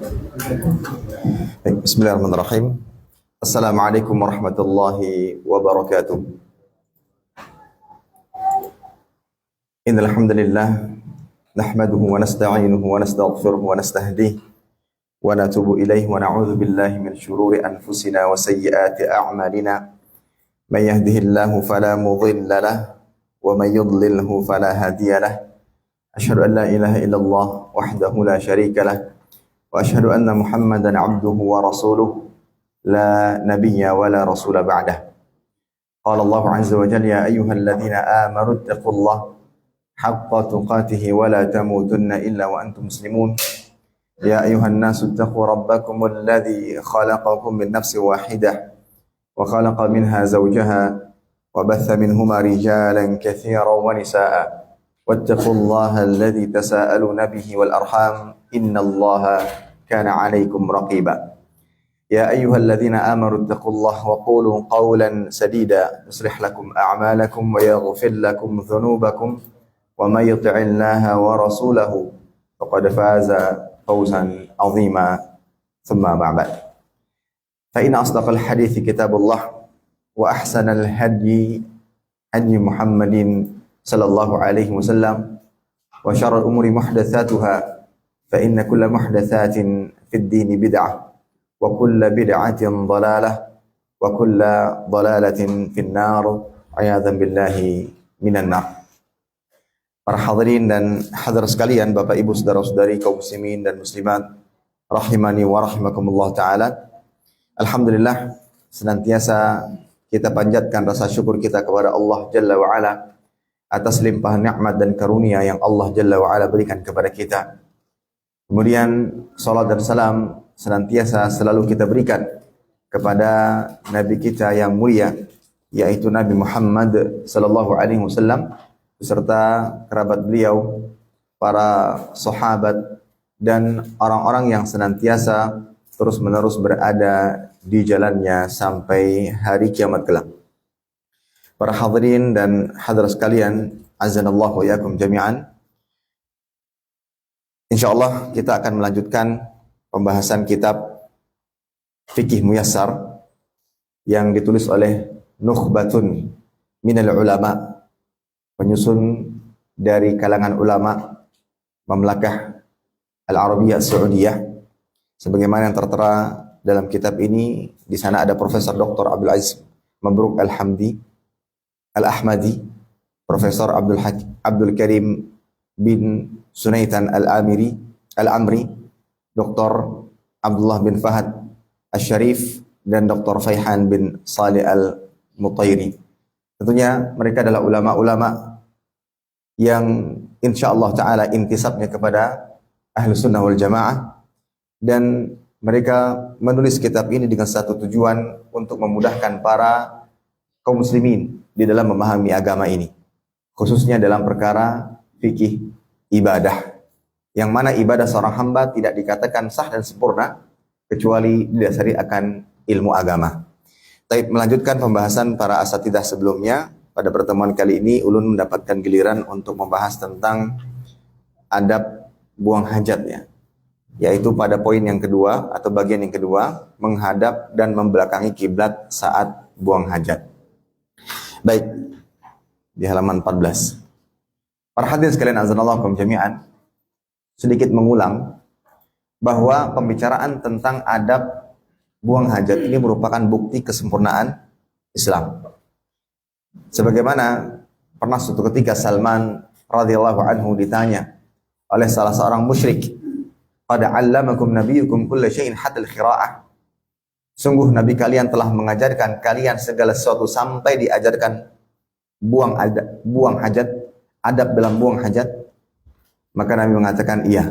Baik, bismillahirrahmanirrahim. Assalamualaikum warahmatullahi wabarakatuh. Innal hamdalillah nahmaduhu wa nasta'inuhu wa nastaghfiruhu wa nastahdihi wa natubu ilaihi wa na'udzu billahi min shururi anfusina wa sayyiati a'malina. May yahdihillahu fala mudilla lahu wa may yudlilhu fala hadiya lahu. Asyhadu an la ilaha illallah wahdahu la syarika lahu wa asyhadu anna Muhammadan 'abduhu wa rasuluhu la nabiyya wa la rasula ba'dah. Qala Allah 'azza wa jalla ya ayyuhalladzina amanu taqullaha haqqa tuqatih wa la tamutunna illa wa antum muslimun. Ya ayyuhan nasu taqu rabbakumul ladzi khalaqakum min nafsin wahidah wa khalaqa minha zawjaha wa batha minhuma rijalan katsiran wa nisaa'a wattaqullaha alladzi tasaaluna bihi wal arham innallaha kana 'alaikum raqiba. Ya ayyuhalladzina amanu taqullaha wa qulu qawlan sadida yuslih lakum a'malakum wa yaghfir lakum dhunubakum wa may yuti'illaha wa rasulahu faqad faza fawzan 'azima. Thumma ba'd. Fa inna asdaqal hadithi kitabullah wa ahsanal hadyi hadyi Muhammadin sallallahu alaihi wasallam wa syarrul umuri muhdatsatuha fa inna kulla muhdatsatin fid dini bid'ah wa kulla bid'atin dhalalah wa kulla dhalalatin fin nar a'yadzan billahi minan nar. Para hadirin dan hadirat sekalian, Bapak Ibu saudara-saudari kaum muslimin dan muslimat rahimani wa rahimakumullah taala. Alhamdulillah, senantiasa kita panjatkan rasa syukur kita kepada Allah Jalla wa Ala atas limpahan nikmat dan karunia yang Allah Jalla wa Ala berikan kepada kita. Kemudian salat dan salam senantiasa selalu kita berikan kepada Nabi kita yang mulia, yaitu Nabi Muhammad sallallahu alaihi wasallam beserta kerabat beliau, para sahabat dan orang-orang yang senantiasa terus-menerus berada di jalannya sampai hari kiamat kelak. Para hadirin dan hadirat sekalian, azanallahu wa iyyakum jami'an. Insyaallah kita akan melanjutkan pembahasan kitab Fiqih Muyassar yang ditulis oleh Nukhbatun minal ulama, penyusun dari kalangan ulama Mamlakah Al-Arabiyyah As-Saudiyah. Sebagaimana yang tertera dalam kitab ini, di sana ada Profesor Dr. Abdul Aziz Mabruk Al-Ahmadi, Profesor Abdul Karim bin Sunaitan Al-Amri, Dr. Abdullah bin Fahad Al-Sharif, dan Dr. Faihan bin Salih Al-Mutairi. Tentunya mereka adalah ulama-ulama yang insyaallah ta'ala intisabnya kepada Ahlu Sunnah wal Jamaah, dan mereka menulis kitab ini dengan satu tujuan untuk memudahkan para kaum muslimin di dalam memahami agama ini, khususnya dalam perkara fikih ibadah, yang mana ibadah seorang hamba tidak dikatakan sah dan sempurna kecuali didasari akan ilmu agama. Tapi melanjutkan pembahasan para asatidah sebelumnya, pada pertemuan kali ini ulun mendapatkan giliran untuk membahas tentang adab buang hajatnya, yaitu pada poin yang kedua atau bagian yang kedua, menghadap dan membelakangi kiblat saat buang hajat. Baik, di halaman 14. Para hadirin sekalian azanallahu jami'an, sedikit mengulang bahwa pembicaraan tentang adab buang hajat ini merupakan bukti kesempurnaan Islam. Sebagaimana pernah suatu ketika Salman radhiyallahu anhu ditanya oleh salah seorang musyrik, "Qad 'allamakum nabiyyukum kulla syai'in hatta al-qira'ah." Sungguh Nabi kalian telah mengajarkan kalian segala sesuatu sampai diajarkan buang hajat, adab dalam buang hajat. Maka Nabi mengatakan iya.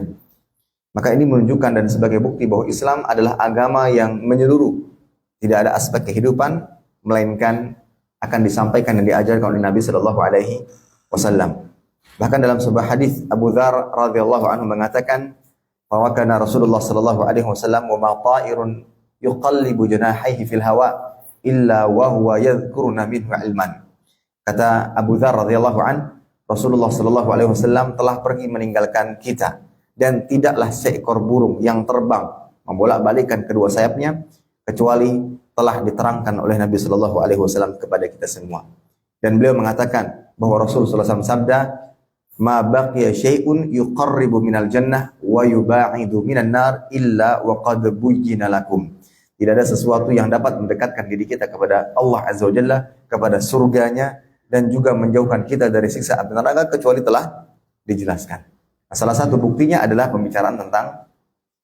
Maka ini menunjukkan dan sebagai bukti bahwa Islam adalah agama yang menyeluruh. Tidak ada aspek kehidupan melainkan akan disampaikan dan diajarkan oleh Nabi sallallahu alaihi wasallam. Bahkan dalam sebuah hadis Abu Dzar radhiyallahu anhu mengatakan bahwa kana Rasulullah sallallahu alaihi wasallam wa ma ta'irun yuqallibu janahaihi fil hawa illa wa huwa yadhkuruna minhu ilman. Kata Abu Dzar radhiyallahu an, Rasulullah sallallahu alaihi wasallam telah pergi meninggalkan kita dan tidaklah seekor burung yang terbang membolak-balikkan kedua sayapnya kecuali telah diterangkan oleh Nabi Shallallahu Alaihi Wasallam kepada kita semua. Dan beliau mengatakan bahwa Rasulullah SAW sabda, "Ma baqiya syai'un yuqarribu minal jannah wa yuba'idu minan nar illa wa qad buyyina lakum." Tidak ada sesuatu yang dapat mendekatkan diri kita kepada Allah Azza wa Jalla, kepada surganya, dan juga menjauhkan kita dari siksa api neraka kecuali telah dijelaskan. Nah, salah satu buktinya adalah pembicaraan tentang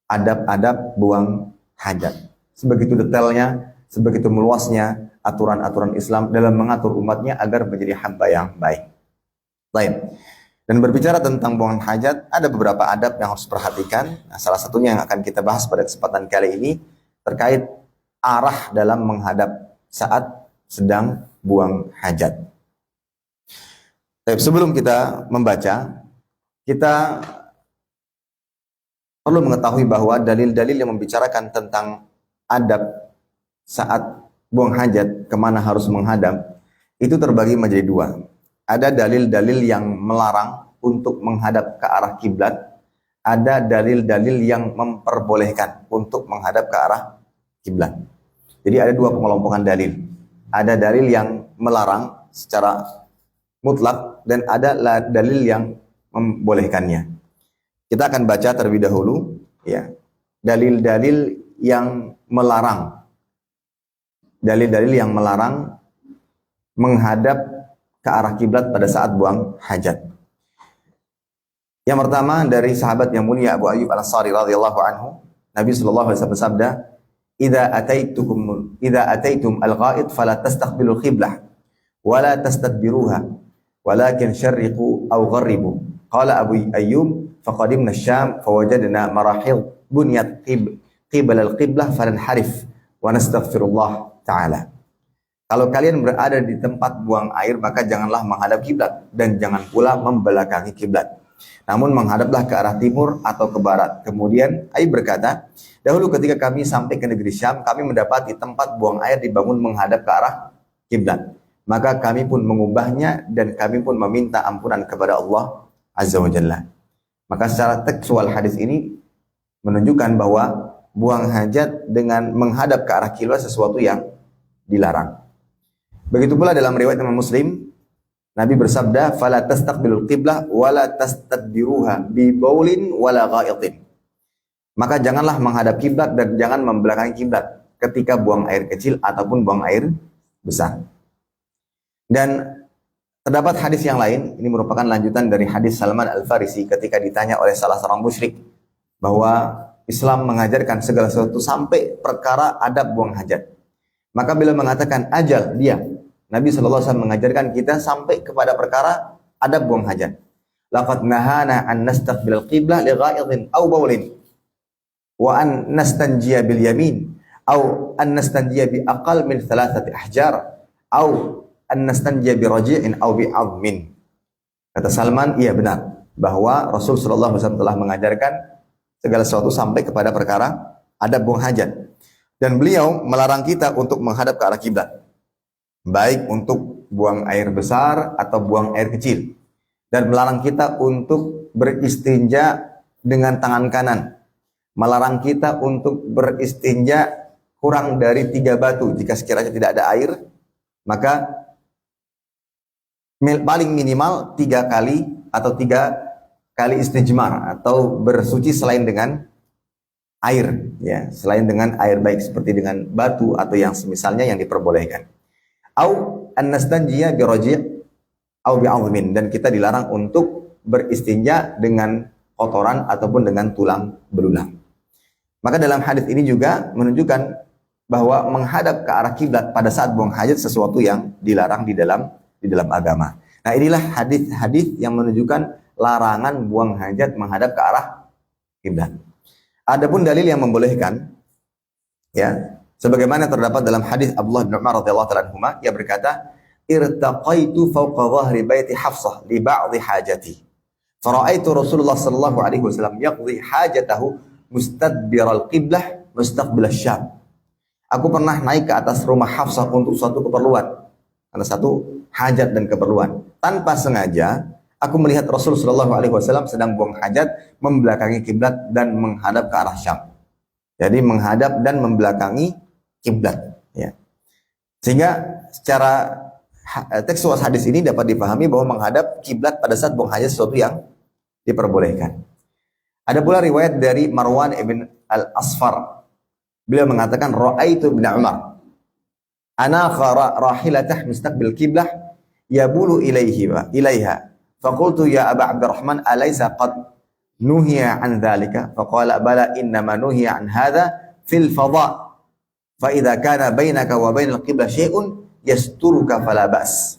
adab-adab buang hajat. Sebegitu detailnya, sebegitu meluasnya aturan-aturan Islam dalam mengatur umatnya agar menjadi hamba yang baik. Baik. Dan berbicara tentang buangan hajat, ada beberapa adab yang harus diperhatikan. Nah, salah satunya yang akan kita bahas pada kesempatan kali ini terkait arah dalam menghadap saat sedang buang hajat. Tapi sebelum kita membaca, kita perlu mengetahui bahwa dalil-dalil yang membicarakan tentang adab saat buang hajat, kemana harus menghadap, itu terbagi menjadi dua. Ada dalil-dalil yang melarang untuk menghadap ke arah kiblat, ada dalil-dalil yang memperbolehkan untuk menghadap ke arah kiblat. Jadi ada dua pengelompokan dalil. Ada dalil yang melarang secara mutlak dan ada dalil yang membolehkannya. Kita akan baca terlebih dahulu ya, dalil-dalil yang melarang. Dalil-dalil yang melarang menghadap ke arah kiblat pada saat buang hajat. Yang pertama dari sahabat yang mulia Abu Ayyub Al-Ansari radhiyallahu anhu, Nabi sallallahu alaihi wasallam bersabda, "Idza ataitum al-ghaid fala tastaqbilul qiblah wa la tastadbiruha, walakin syarriqu aw gharribu." Qala Abu Ayyub, "Faqadimna asy-Syam fawajadna marahid bunyat qibla al-qiblah falanharif wa nastaghfirullah ta'ala." Kalau kalian berada di tempat buang air, maka janganlah menghadap kiblat dan jangan pula membelakangi kiblat. Namun menghadaplah ke arah timur atau ke barat. Kemudian Ayyub berkata, "Dahulu ketika kami sampai ke negeri Syam, kami mendapati tempat buang air dibangun menghadap ke arah kiblat. Maka kami pun mengubahnya dan kami pun meminta ampunan kepada Allah Azza wa Jalla." Maka secara tekstual hadis ini menunjukkan bahwa buang hajat dengan menghadap ke arah kiblat sesuatu yang dilarang. Begitu pula dalam riwayat Imam Muslim, Nabi bersabda, "Fala tastaqbilul qiblah wa la tastadbiruha bi baulin wala gha'itin." Maka janganlah menghadap kiblat dan jangan membelakangi kiblat ketika buang air kecil ataupun buang air besar. Dan terdapat hadis yang lain, ini merupakan lanjutan dari hadis Salman Al-Farisi ketika ditanya oleh salah seorang musyrik bahwa Islam mengajarkan segala sesuatu sampai perkara adab buang hajat. Maka beliau mengatakan, ajal dia. Nabi SAW mengajarkan kita sampai kepada perkara adab buang hajat. Laqad nahana an nastaqbilal qiblah li gha'idin aw bawlin wa an nastanjiya bil yamin aw an nastanjiya bi aqal min thalathati ahjar aw an nastanjiya bi raji'in aw bi 'azmin. Kata Salman, iya benar bahwa Rasul SAW telah mengajarkan segala sesuatu sampai kepada perkara adab buang hajat. Dan beliau melarang kita untuk menghadap ke arah kiblat, baik untuk buang air besar atau buang air kecil. Dan melarang kita untuk beristinja dengan tangan kanan. Melarang kita untuk beristinja kurang dari 3 batu. Jika sekiranya tidak ada air, maka paling minimal 3 kali atau 3 kali istijmar atau bersuci selain dengan air, ya, selain dengan air baik seperti dengan batu atau yang semisalnya yang diperbolehkan. Au an-nastanjiya bi raji' au bi 'azmin, dan kita dilarang untuk beristinja dengan kotoran ataupun dengan tulang belulang. Maka dalam hadis ini juga menunjukkan bahwa menghadap ke arah kiblat pada saat buang hajat sesuatu yang dilarang di dalam agama. Nah, inilah hadis-hadis yang menunjukkan larangan buang hajat menghadap ke arah kiblat. Adapun dalil yang membolehkan, ya, sebagaimana terdapat dalam hadis Abdullah bin Umar radhiyallahu ta'ala anhuma, ia berkata, "Irtaqaitu fawqa dhahri baiti Hafsah li ba'dhi hajati. Fara'aitu Rasulullah sallallahu alaihi wasallam yaqdi hajatahu mustadbiral qiblah mustaqbil asy-Syam." Aku pernah naik ke atas rumah Hafsah untuk suatu keperluan, ada satu hajat dan keperluan. Tanpa sengaja, aku melihat Rasul Shallallahu Alaihi Wasallam sedang buang hajat, membelakangi kiblat dan menghadap ke arah Syam. Jadi menghadap dan membelakangi kiblat. Ya. Sehingga secara tekstual hadis ini dapat dipahami bahwa menghadap kiblat pada saat buang hajat sesuatu yang diperbolehkan. Ada pula riwayat dari Marwan ibn al-Asfar. Beliau mengatakan, Ra'aitu ibn Umar ana khara rahilatah mustaqbil kiblah yabulu ilaiha. Faqultu ya Aba Abdurrahman alaysa qad nuhiya an dhalika? Faqala bala innama nuhiya an hadha fil fadha. Fa idza kana bainaka wa bainal qiblah syai'un yasturuka fala ba's.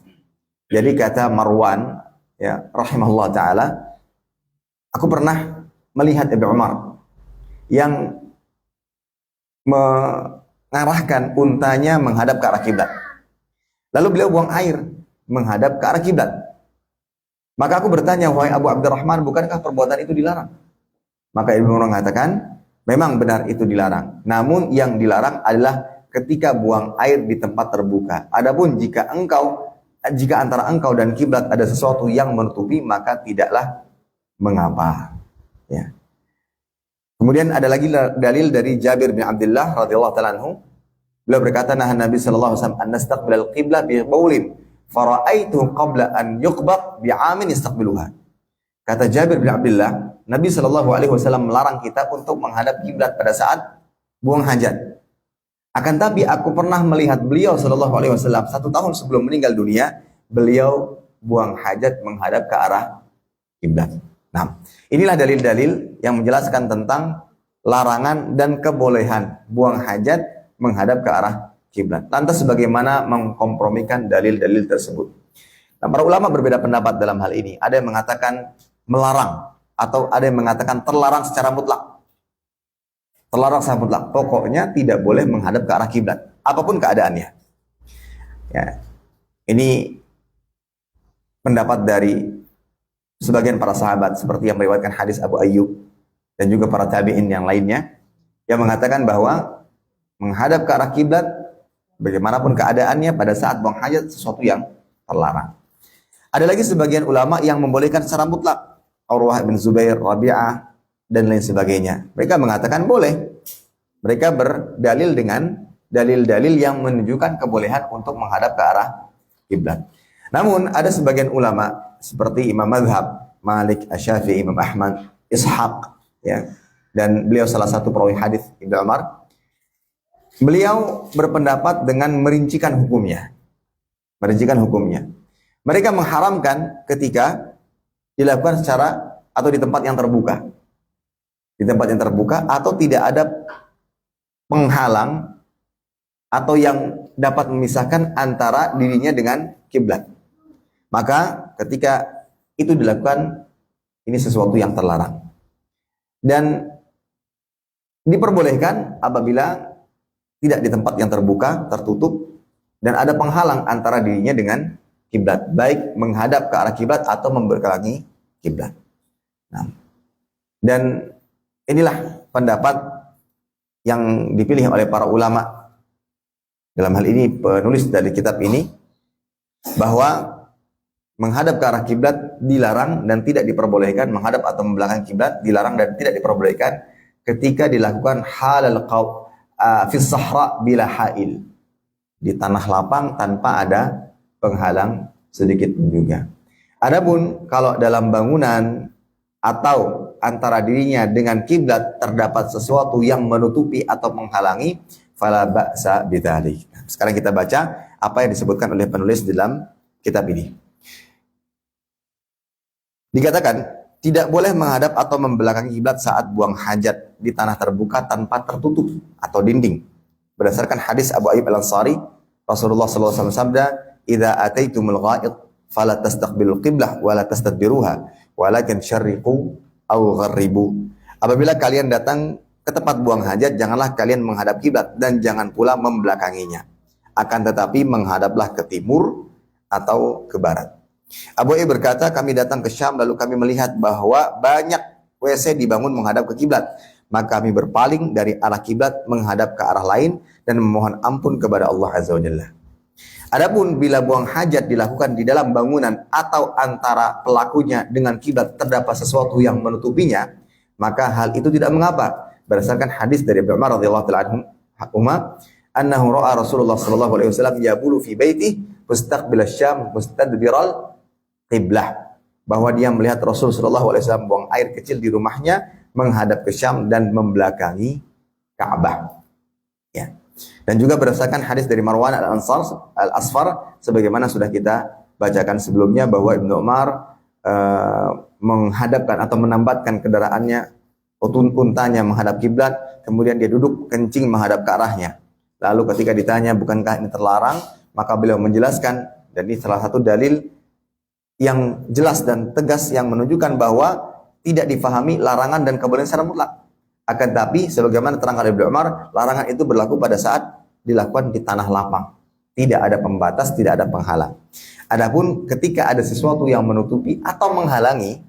Jadi kata Marwan ya rahimahullah taala, aku pernah melihat Ibnu Umar yang mengarahkan untanya menghadap ke arah kiblat. Lalu beliau buang air menghadap ke arah kiblat. Maka aku bertanya, wahai Abu Abdurrahman, bukankah perbuatan itu dilarang? Maka Ibnu Umar mengatakan, memang benar itu dilarang. Namun yang dilarang adalah ketika buang air di tempat terbuka. Adapun jika antara engkau dan kiblat ada sesuatu yang menutupi, maka tidaklah mengapa. Ya. Kemudian ada lagi dalil dari Jabir bin Abdullah radhiyallahu taala anhu. Beliau berkata, nah Nabi sallallahu alaihi wasallam an nastaqbilal qiblah bi baulin fara'aitu qabla an yuqbad bi amin yastaqbiluha. Kata Jabir bin Abdullah, Nabi sallallahu alaihi wasallam melarang kita untuk menghadap kiblat pada saat buang hajat. Akan tapi aku pernah melihat beliau sallallahu alaihi wasallam 1 tahun sebelum meninggal dunia, beliau buang hajat menghadap ke arah kiblat. Nah, inilah dalil-dalil yang menjelaskan tentang larangan dan kebolehan buang hajat menghadap ke arah kiblat. Lantas bagaimana mengkompromikan dalil-dalil tersebut? Nah, para ulama berbeda pendapat dalam hal ini. Ada yang mengatakan melarang atau ada yang mengatakan terlarang secara mutlak. Terlarang secara mutlak. Pokoknya tidak boleh menghadap ke arah kiblat, apapun keadaannya. Ya. Ini pendapat dari sebagian para sahabat seperti yang meriwayatkan hadis Abu Ayyub dan juga para tabi'in yang lainnya yang mengatakan bahwa menghadap ke arah kiblat bagaimanapun keadaannya pada saat buang hajat sesuatu yang terlarang. Ada lagi sebagian ulama yang membolehkan secara mutlak. Urwah bin Zubair, Rabi'ah dan lain sebagainya. Mereka mengatakan boleh. Mereka berdalil dengan dalil-dalil yang menunjukkan kebolehan untuk menghadap ke arah kiblat. Namun ada sebagian ulama seperti Imam Madhab, Malik, Asy-Syafi'i, Imam Ahmad, Ishaq, ya, dan beliau salah satu perawi hadis Ibnu Umar. Beliau berpendapat dengan merincikan hukumnya. Merincikan hukumnya. Mereka mengharamkan ketika dilakukan secara atau di tempat yang terbuka. Di tempat yang terbuka atau tidak ada penghalang atau yang dapat memisahkan antara dirinya dengan kiblat. Maka ketika itu dilakukan, ini sesuatu yang terlarang. Dan diperbolehkan apabila tidak di tempat yang terbuka, tertutup, dan ada penghalang antara dirinya dengan kiblat, baik menghadap ke arah kiblat atau membelakangi kiblat. Nah, dan inilah pendapat yang dipilih oleh para ulama. Dalam hal ini penulis dari kitab ini, bahwa menghadap ke arah kiblat dilarang dan tidak diperbolehkan, menghadap atau membelakangi kiblat dilarang dan tidak diperbolehkan ketika dilakukan halal fi sahra bila hail, di tanah lapang tanpa ada penghalang sedikit pun juga. Adapun kalau dalam bangunan atau antara dirinya dengan kiblat terdapat sesuatu yang menutupi atau menghalangi, fala ba'sa bidzalik. Sekarang kita baca apa yang disebutkan oleh penulis dalam kitab ini. Dikatakan tidak boleh menghadap atau membelakangi kiblat saat buang hajat di tanah terbuka tanpa tertutup atau dinding. Berdasarkan hadis Abu Ayyub Al-Ansari, Rasulullah SAW sabda, "Idza ataitumul gha'id fala tastaqbilul qiblah wa la tastadbiruha, walakin syarriqu aw gharribu." Apabila kalian datang ke tempat buang hajat, janganlah kalian menghadap kiblat dan jangan pula membelakanginya. Akan tetapi menghadaplah ke timur atau ke barat. Abu Ayyub berkata, kami datang ke Syam lalu kami melihat bahwa banyak WC dibangun menghadap ke kiblat. Maka kami berpaling dari arah kiblat menghadap ke arah lain dan memohon ampun kepada Allah Azza wa Jalla. Adapun bila buang hajat dilakukan di dalam bangunan atau antara pelakunya dengan kiblat terdapat sesuatu yang menutupinya, maka hal itu tidak mengapa. Berdasarkan hadis dari Ibnu Umar radhiyallahu taala anhu, annahu ra'a Rasulullah sallallahu alaihi wasallam yabulu fi baitihi mustaqbil asy-Syam mustadbiral qiblah, bahwa dia melihat Rasul sallallahu alaihi wasallam buang air kecil di rumahnya menghadap ke Syam dan membelakangi Ka'bah. Ya. Dan juga berdasarkan hadis dari Marwan al-Asfar sebagaimana sudah kita bacakan sebelumnya, bahwa Ibnu Umar menghadapkan atau menambatkan kendaraannya, untanya menghadap kiblat, kemudian dia duduk kencing menghadap ke arahnya. Lalu ketika ditanya bukankah ini terlarang, maka beliau menjelaskan, dan ini salah satu dalil yang jelas dan tegas yang menunjukkan bahwa tidak difahami larangan dan kebolehan secara mutlak. Akan tapi sebagaimana terangkan Ibnu Umar, larangan itu berlaku pada saat dilakukan di tanah lapang. Tidak ada pembatas, tidak ada penghalang. Adapun ketika ada sesuatu yang menutupi atau menghalangi,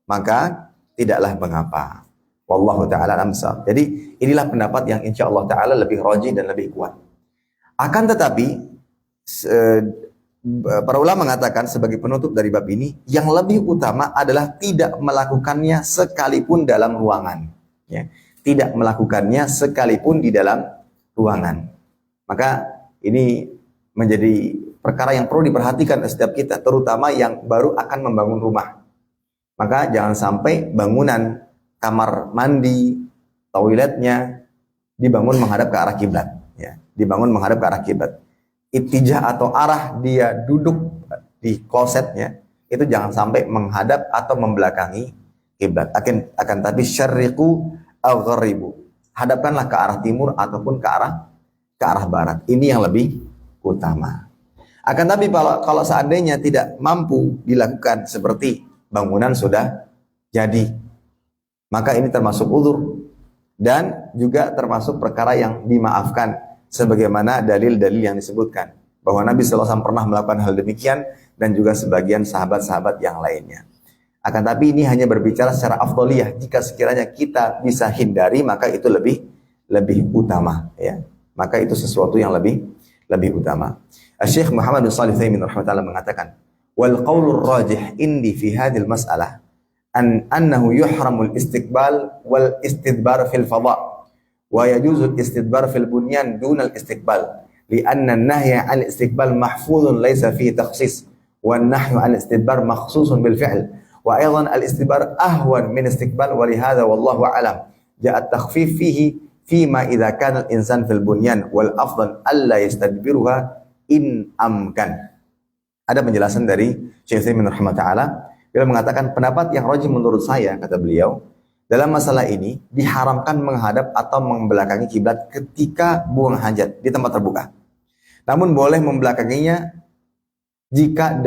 maka tidaklah mengapa. Wallahu ta'ala amsal. Jadi inilah pendapat yang insya Allah ta'ala lebih rajih dan lebih kuat. Akan tetapi para ulama mengatakan sebagai penutup dari bab ini, yang lebih utama adalah tidak melakukannya sekalipun dalam ruangan. Ya. Tidak melakukannya sekalipun di dalam ruangan. Maka ini menjadi perkara yang perlu diperhatikan setiap kita, terutama yang baru akan membangun rumah. Maka jangan sampai bangunan kamar mandi, toiletnya dibangun menghadap ke arah kiblat. Ya. Dibangun menghadap ke arah kiblat. Ittijah atau arah dia duduk di klosetnya itu jangan sampai menghadap atau membelakangi kiblat. Akan tapi syarriqu aw gharibu, hadapkanlah ke arah timur ataupun ke arah barat. Ini yang lebih utama. Akan tapi kalau seandainya tidak mampu dilakukan seperti bangunan sudah jadi, maka ini termasuk uzur dan juga termasuk perkara yang dimaafkan, sebagaimana dalil-dalil yang disebutkan bahwa Nabi SAW pernah melakukan hal demikian dan juga sebagian sahabat-sahabat yang lainnya. Akan tapi ini hanya berbicara secara afdoliyah. Jika sekiranya kita bisa hindari, maka itu lebih utama. Ya. Maka itu sesuatu yang lebih utama. Syekh Muhammad bin Shalih Al-Utsaimin rahimahullah mengatakan, wal qaulur rajih indi fi hadhil mas'alah annahu yuhramul istiqbal wal istidbar fil fadha wa yajuzu istidbar fil bunyan duna al istiqbal li'anna an-nahya 'an istiqbal mahfuzun laysa fihi takhsis wan nahyu 'an istidbar makhsusun bil fi'l wa aidan al istidbar ahwan min istiqbal wa lihadza wallahu a'lam ja'a at-takhfif fihi fima idza kana al insan fil bunyan wal afdal alla yastadbiruha in amkan. Ada penjelasan dari Syekh Utsaimin rahimahullah taala. Beliau mengatakan pendapat yang rajih menurut saya, kata beliau, dalam masalah ini diharamkan menghadap atau membelakangi kiblat ketika buang hajat di tempat terbuka. Namun boleh membelakanginya jika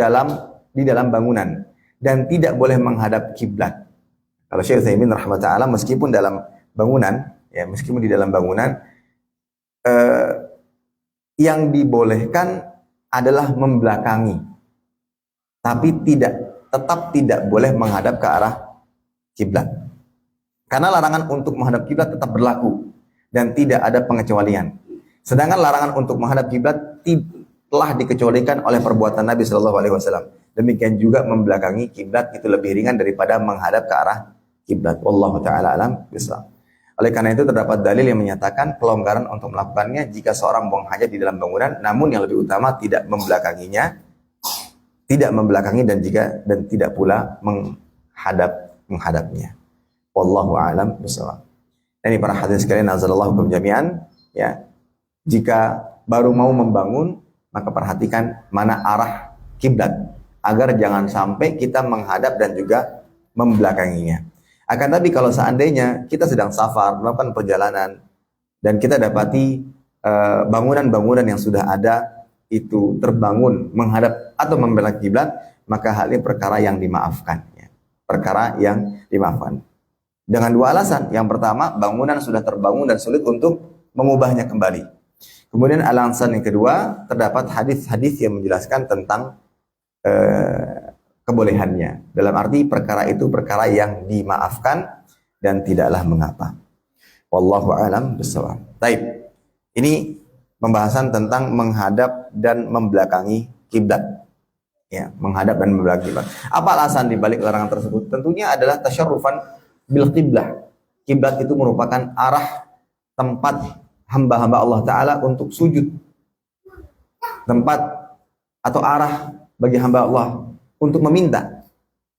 di dalam bangunan dan tidak boleh menghadap kiblat. Kalau Syekh Utsaimin rahimahullah taala meskipun dalam bangunan, ya meskipun di dalam bangunan yang dibolehkan adalah membelakangi, tapi tetap tidak boleh menghadap ke arah kiblat. Karena larangan untuk menghadap kiblat tetap berlaku dan tidak ada pengecualian. Sedangkan larangan untuk menghadap kiblat telah dikecualikan oleh perbuatan Nabi Shallallahu Alaihi Wasallam. Demikian juga membelakangi kiblat itu lebih ringan daripada menghadap ke arah kiblat. Wallahu taala alam bishawab. Oleh karena itu terdapat dalil yang menyatakan pelonggaran untuk melakukannya jika seorang buang hajat di dalam bangunan, namun yang lebih utama tidak membelakangi dan tidak pula menghadapnya. Wallahu a'lam bishawab. Ini para hadirin sekalian, azallahu kum jami'an, ya. Jika baru mau membangun, maka perhatikan mana arah kiblat agar jangan sampai kita menghadap dan juga membelakanginya. Akan tapi kalau seandainya kita sedang safar, melakukan perjalanan dan kita dapati bangunan-bangunan yang sudah ada itu terbangun menghadap atau membelakangi kiblat, maka hal ini perkara yang dimaafkan, ya. Perkara yang dimaafkan. Dengan dua alasan. Yang pertama, bangunan sudah terbangun dan sulit untuk mengubahnya kembali. Kemudian alasan yang kedua, terdapat hadis-hadis yang menjelaskan tentang kebolehannya. Dalam arti perkara itu perkara yang dimaafkan dan tidaklah mengapa. Wallahu a'lam bishawab. Baik. Ini pembahasan tentang menghadap dan membelakangi kiblat. Ya, menghadap dan membelakangi kiblat. Apa alasan dibalik larangan tersebut? Tentunya adalah tasyarrufan bil qiblah. Kiblat itu merupakan arah tempat hamba-hamba Allah Ta'ala untuk sujud. Tempat atau arah bagi hamba Allah untuk meminta.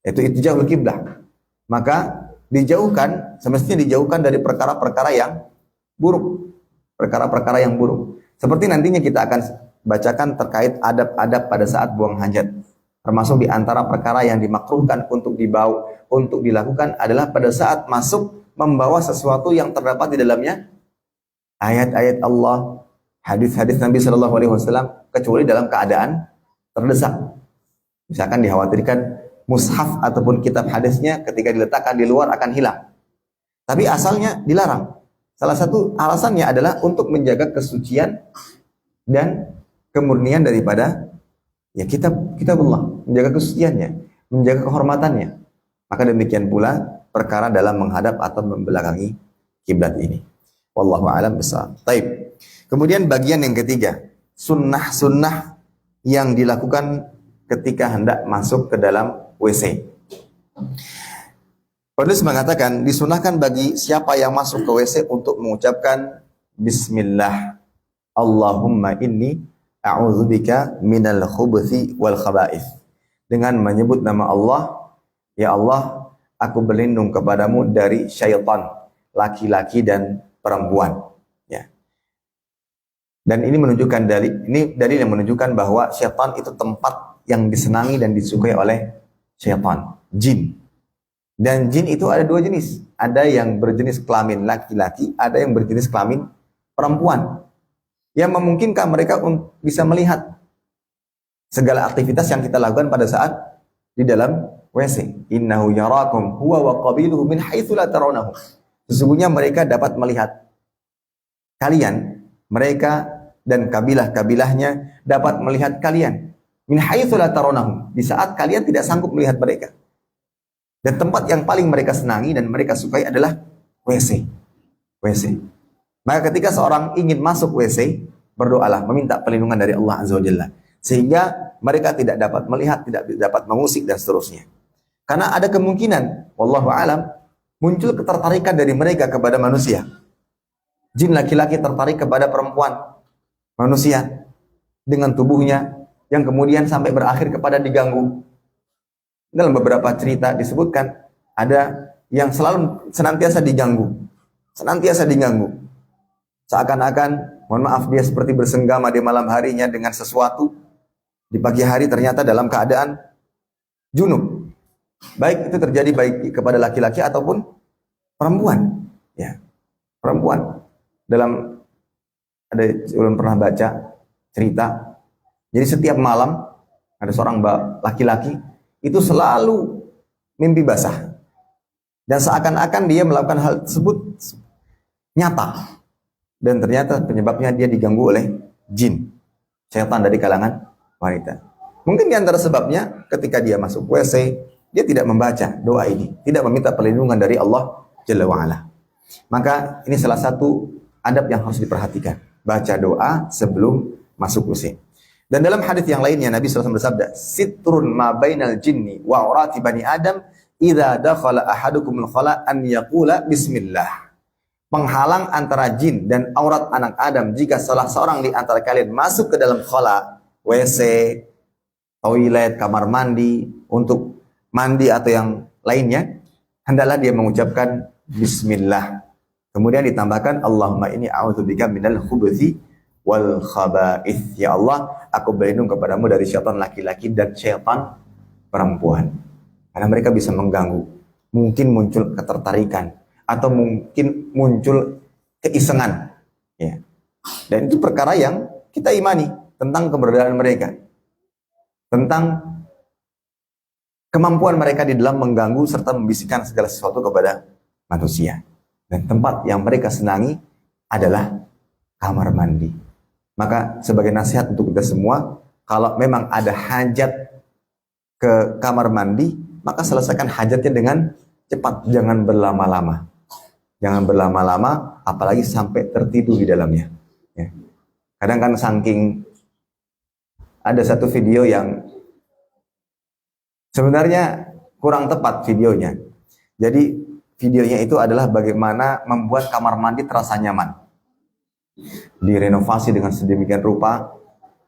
Itu ittijahul kiblah. Maka dijauhkan, semestinya dijauhkan dari perkara-perkara yang buruk. Perkara-perkara yang buruk. Seperti nantinya kita akan bacakan terkait adab-adab pada saat buang hajat. Termasuk di antara perkara yang dimakruhkan untuk dilakukan adalah pada saat masuk membawa sesuatu yang terdapat di dalamnya ayat-ayat Allah, hadis-hadis Nabi Shallallahu Alaihi Wasallam, kecuali dalam keadaan terdesak. Misalkan dikhawatirkan mushaf ataupun kitab hadisnya ketika diletakkan di luar akan hilang. Tapi asalnya dilarang. Salah satu alasannya adalah untuk menjaga kesucian dan kemurnian daripada ya kitabullah, menjaga kesuciannya, menjaga kehormatannya. Maka demikian pula perkara dalam menghadap atau membelakangi kiblat ini. Wallahu a'lam bishawab. Taib. Kemudian bagian yang ketiga, sunnah-sunnah yang dilakukan ketika hendak masuk ke dalam WC. Penulis mengatakan disunahkan bagi siapa yang masuk ke WC untuk mengucapkan Bismillah Allahumma inni a'udzubika minal khubuthi wal khaba'ith. Dengan menyebut nama Allah, ya Allah, aku berlindung kepadamu dari syaitan, laki-laki dan perempuan. Ya. Dan ini menunjukkan dalil yang menunjukkan bahwa syaitan itu tempat yang disenangi dan disukai oleh syaitan, jin. Dan jin itu ada dua jenis. Ada yang berjenis kelamin laki-laki, ada yang berjenis kelamin perempuan. Yang memungkinkan mereka bisa melihat segala aktivitas yang kita lakukan pada saat di dalam WC. Innahu yarakum huwa wa qabiluhu min haitsu la tarawnahum. Sesungguhnya mereka dapat melihat kalian, mereka dan kabilah-kabilahnya dapat melihat kalian min haitsu la tarawnahum, di saat kalian tidak sanggup melihat mereka. Dan tempat yang paling mereka senangi dan mereka sukai adalah WC. WC. Maka ketika seorang ingin masuk WC, berdoalah, meminta perlindungan dari Allah Azza wa Jalla. Sehingga mereka tidak dapat melihat, tidak dapat mengusik dan seterusnya. Karena ada kemungkinan, wallahu a'lam, muncul ketertarikan dari mereka kepada manusia. Jin laki-laki tertarik kepada perempuan manusia dengan tubuhnya yang kemudian sampai berakhir kepada diganggu. Dalam beberapa cerita disebutkan ada yang senantiasa diganggu. Senantiasa diganggu. Seakan-akan, mohon maaf, dia seperti bersenggama di malam harinya dengan sesuatu. Di pagi hari ternyata dalam keadaan junub. Baik itu terjadi baik kepada laki-laki ataupun perempuan. Ya, perempuan. Ulun pernah baca cerita. Jadi setiap malam ada seorang laki-laki itu selalu mimpi basah. Dan seakan-akan dia melakukan hal tersebut nyata. Dan ternyata penyebabnya dia diganggu oleh jin, syaitan dari kalangan wanita. Mungkin di antara sebabnya ketika dia masuk WC, dia tidak membaca doa ini, tidak meminta perlindungan dari Allah Jalla wa'ala. Maka ini salah satu adab yang harus diperhatikan. Baca doa sebelum masuk WC. Dan dalam hadis yang lainnya Nabi SAW bersabda, "Sitrun ma bainal jinni wa aurati bani Adam idza dakhala ahadukumul khala an yaqula bismillah." Penghalang antara jin dan aurat anak Adam jika salah seorang di antara kalian masuk ke dalam khala, WC, toilet, kamar mandi, untuk mandi atau yang lainnya, hendaklah dia mengucapkan bismillah. Kemudian ditambahkan Allahumma inni a'udzubika minal khubuthi wal khaba'ith. Ya Allah, aku berlindung kepadamu dari syaitan laki-laki dan syaitan perempuan. Karena mereka bisa mengganggu. Mungkin muncul ketertarikan atau mungkin muncul keisengan. Ya. Dan itu perkara yang kita imani tentang keberadaan mereka. Tentang kemampuan mereka di dalam mengganggu serta membisikkan segala sesuatu kepada manusia. Dan tempat yang mereka senangi adalah kamar mandi. Maka sebagai nasihat untuk kita semua, kalau memang ada hajat ke kamar mandi, maka selesaikan hajatnya dengan cepat, jangan berlama-lama. Jangan berlama-lama, apalagi sampai tertidur di dalamnya. Ya. Kadang kan saking ada satu video yang sebenarnya kurang tepat videonya. Jadi videonya itu adalah bagaimana membuat kamar mandi terasa nyaman. Direnovasi dengan sedemikian rupa,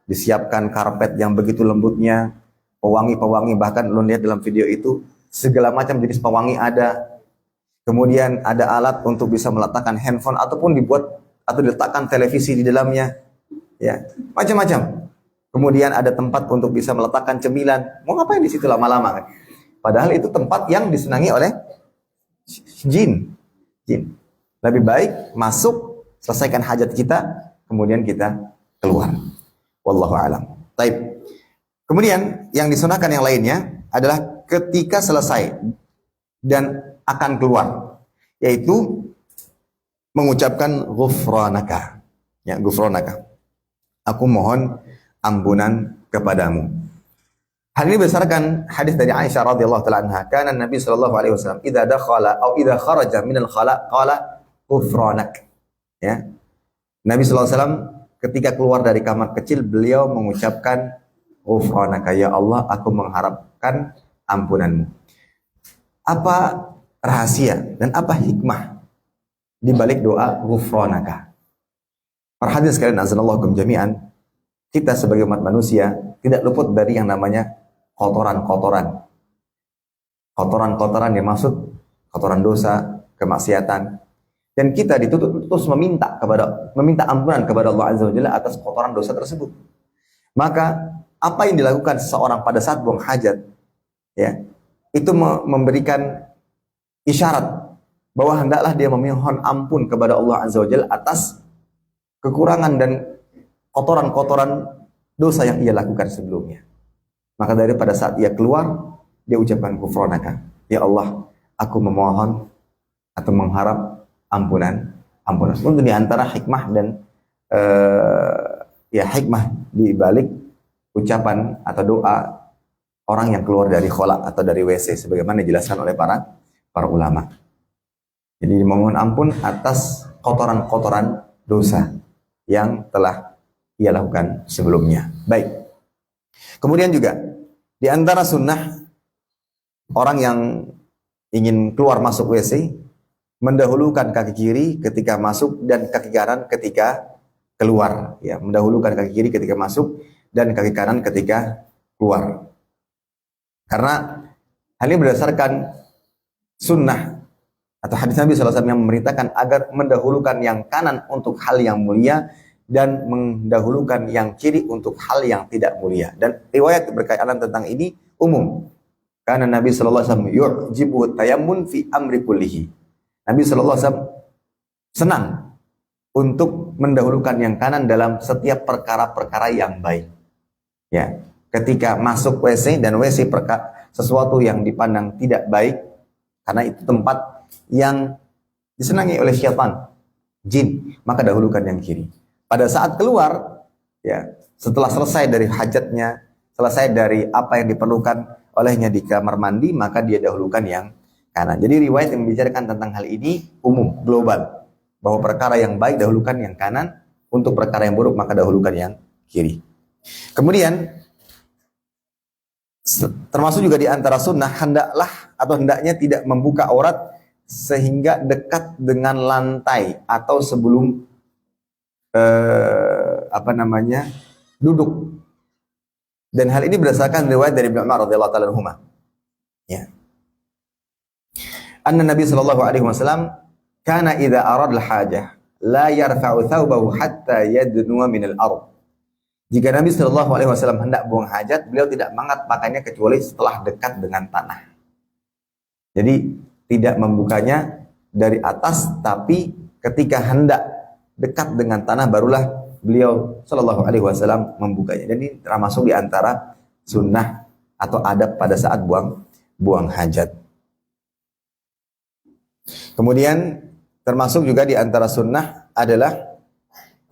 disiapkan karpet yang begitu lembutnya, pewangi-pewangi, bahkan lo lihat dalam video itu segala macam jenis pewangi ada. Kemudian ada alat untuk bisa meletakkan handphone ataupun dibuat atau diletakkan televisi di dalamnya. Ya, macam-macam. Kemudian ada tempat untuk bisa meletakkan cemilan. Mau ngapain di situ lama-lama kan? Padahal itu tempat yang disenangi oleh jin. Lebih baik masuk, selesaikan hajat kita, kemudian kita keluar. Wallahu a'lam. Taib. Kemudian yang disunahkan yang lainnya adalah ketika selesai dan akan keluar, yaitu mengucapkan ghufranaka. Ya, ghufranaka. Aku mohon ampunan kepadamu. Hal ini berdasarkan hadis dari Aisyah radhiyallahu taala anha, kana Nabi sallallahu alaihi wasallam idza dakhala atau idza kharaja minal khala qala ghufranak. Ya. Nabi sallallahu alaihi wasallam ketika keluar dari kamar kecil beliau mengucapkan ghufranaka, ya Allah aku mengharapkan ampunanmu. Apa rahasia dan apa hikmah di balik doa ghufranaka? Para hadirin sekalian azanallahu jami'an, kita sebagai umat manusia tidak luput dari yang namanya kotoran-kotoran. Kotoran-kotoran yang maksud kotoran dosa, kemaksiatan. Dan kita dituntut terus meminta ampunan kepada Allah Azza wa Jalla atas kotoran dosa tersebut. Maka apa yang dilakukan seseorang pada saat buang hajat, ya, itu memberikan isyarat bahwa hendaklah dia memohon ampun kepada Allah Azza wa Jalla atas kekurangan dan kotoran-kotoran dosa yang ia lakukan sebelumnya. Maka daripada saat ia keluar, dia ucapkan ghufranaka, ya Allah, aku memohon atau mengharap ampunan. Untuk di antara hikmah dan hikmah di balik ucapan atau doa orang yang keluar dari khala atau dari WC, sebagaimana dijelaskan oleh para ulama. Jadi memohon ampun atas kotoran-kotoran dosa yang telah ia lakukan sebelumnya. Baik. Kemudian juga di antara sunnah orang yang ingin keluar masuk WC mendahulukan kaki kiri ketika masuk dan kaki kanan ketika keluar. Ya, mendahulukan kaki kiri ketika masuk dan kaki kanan ketika keluar. Karena hal ini berdasarkan sunnah atau hadis Nabi SAW yang memerintahkan agar mendahulukan yang kanan untuk hal yang mulia dan mendahulukan yang kiri untuk hal yang tidak mulia. Dan riwayat berkaitan tentang ini umum. Karena Nabi SAW yu'jibu tayammun fi amri kullihi. Nabi SAW senang untuk mendahulukan yang kanan dalam setiap perkara-perkara yang baik. Ya, ketika masuk WC dan WC sesuatu yang dipandang tidak baik karena itu tempat yang disenangi oleh syaitan, jin, maka dahulukan yang kiri. Pada saat keluar, ya, setelah selesai dari hajatnya, selesai dari apa yang diperlukan olehnya di kamar mandi, maka dia dahulukan yang kanan. Jadi riwayat yang membicarakan tentang hal ini umum, global, bahwa perkara yang baik dahulukan yang kanan, untuk perkara yang buruk maka dahulukan yang kiri. Kemudian termasuk juga di antara sunnah hendaknya tidak membuka aurat sehingga dekat dengan lantai atau sebelum duduk. Dan hal ini berdasarkan riwayat dari Ibnu Umar radhiyallahu taala anhuma. Ya. Anna Nabi sallallahu alaihi wasallam kana idza arada al-hajah la yarfa'u thawbahu hatta yadnuwa min al-ard. Jika Nabi sallallahu alaihi wasallam hendak buang hajat, beliau tidak mengangkat pakaiannya kecuali setelah dekat dengan tanah. Jadi tidak membukanya dari atas, tapi ketika hendak dekat dengan tanah barulah beliau sallallahu alaihi wasallam membukanya. Jadi termasuk di antara sunnah atau adab pada saat buang hajat. Kemudian termasuk juga di antara sunnah adalah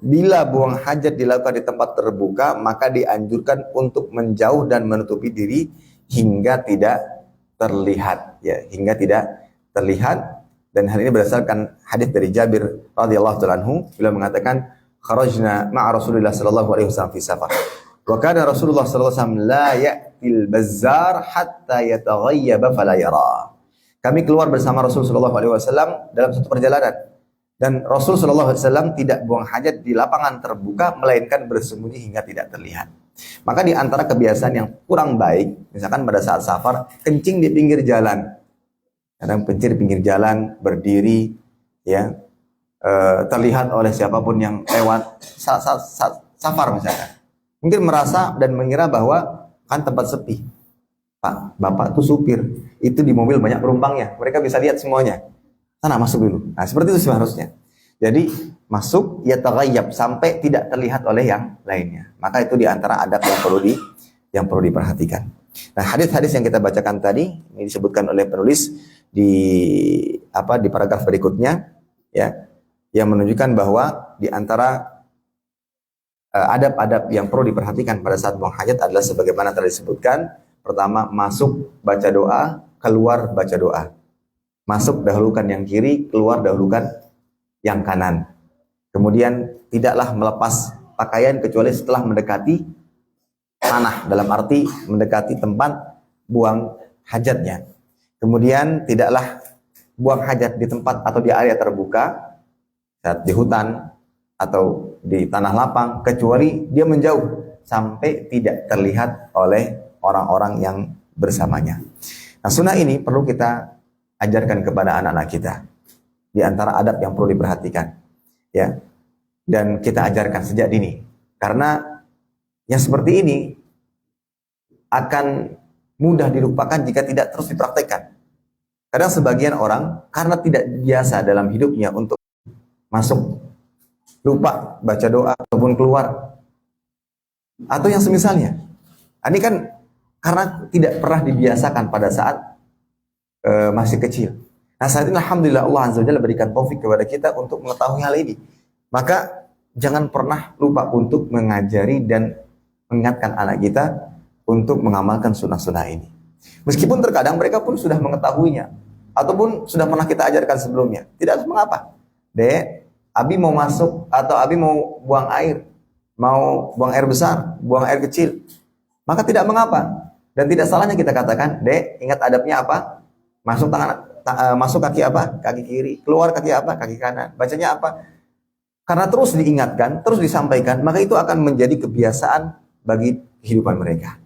bila buang hajat dilakukan di tempat terbuka, maka dianjurkan untuk menjauh dan menutupi diri hingga tidak terlihat, ya, hingga tidak terlihat. Dan hal ini berdasarkan hadis dari Jabir radhiyallahu taala anhu, beliau mengatakan, kharajna ma'a Rasulillah sallallahu alaihi wasallam fi safar. Wa kana Rasulullah sallallahu alaihi wasallam la ya'til bazzar hatta yataghayyaba fala yara. Kami keluar bersama Rasul sallallahu alaihi wasallam dalam satu perjalanan. Dan Rasul sallallahu alaihi wasallam tidak buang hajat di lapangan terbuka melainkan bersembunyi hingga tidak terlihat. Maka di antara kebiasaan yang kurang baik, misalkan pada saat safar, kencing di pinggir jalan. Kadang kencing di pinggir jalan, berdiri, ya, terlihat oleh siapapun yang lewat saat safar misalkan. Mungkin merasa dan mengira bahwa kan tempat sepi. Pak, bapak tuh supir, itu di mobil banyak penumpangnya, mereka bisa lihat semuanya. Sana masuk dulu. Nah, seperti itu seharusnya. Jadi masuk ya taghayyab sampai tidak terlihat oleh yang lainnya. Maka itu di antara adab yang perlu diperhatikan. Nah, hadis-hadis yang kita bacakan tadi ini disebutkan oleh penulis di paragraf berikutnya, ya, yang menunjukkan bahwa di antara adab-adab yang perlu diperhatikan pada saat buang hajat adalah sebagaimana tadi disebutkan. Pertama, masuk baca doa, keluar baca doa. Masuk dahulukan yang kiri, keluar dahulukan yang kanan. Kemudian tidaklah melepas pakaian kecuali setelah mendekati tanah, dalam arti mendekati tempat buang hajatnya. Kemudian tidaklah buang hajat di tempat atau di area terbuka, saat di hutan atau di tanah lapang, kecuali dia menjauh sampai tidak terlihat oleh orang-orang yang bersamanya. Nah, sunnah ini perlu kita ajarkan kepada anak-anak kita. Di antara adab yang perlu diperhatikan, ya, dan kita ajarkan sejak dini. Karena yang seperti ini akan mudah dilupakan jika tidak terus dipraktekkan. Kadang sebagian orang karena tidak biasa dalam hidupnya untuk masuk, lupa baca doa ataupun keluar, atau yang semisalnya. Ini kan karena tidak pernah dibiasakan pada saat masih kecil. Nah, saat ini alhamdulillah Allah Azza wa Jalla berikan taufik kepada kita untuk mengetahui hal ini. Maka jangan pernah lupa untuk mengajari dan mengingatkan anak kita untuk mengamalkan sunnah-sunnah ini. Meskipun terkadang mereka pun sudah mengetahuinya ataupun sudah pernah kita ajarkan sebelumnya. Tidak harus mengapa. Dek, Abi mau masuk atau Abi mau buang air, mau buang air besar, buang air kecil, maka tidak mengapa. Dan tidak salahnya kita katakan, Dek, ingat adabnya apa? Masuk masuk kaki apa? Kaki kiri. Keluar kaki apa? Kaki kanan. Bacanya apa? Karena terus diingatkan, terus disampaikan, maka itu akan menjadi kebiasaan bagi kehidupan mereka.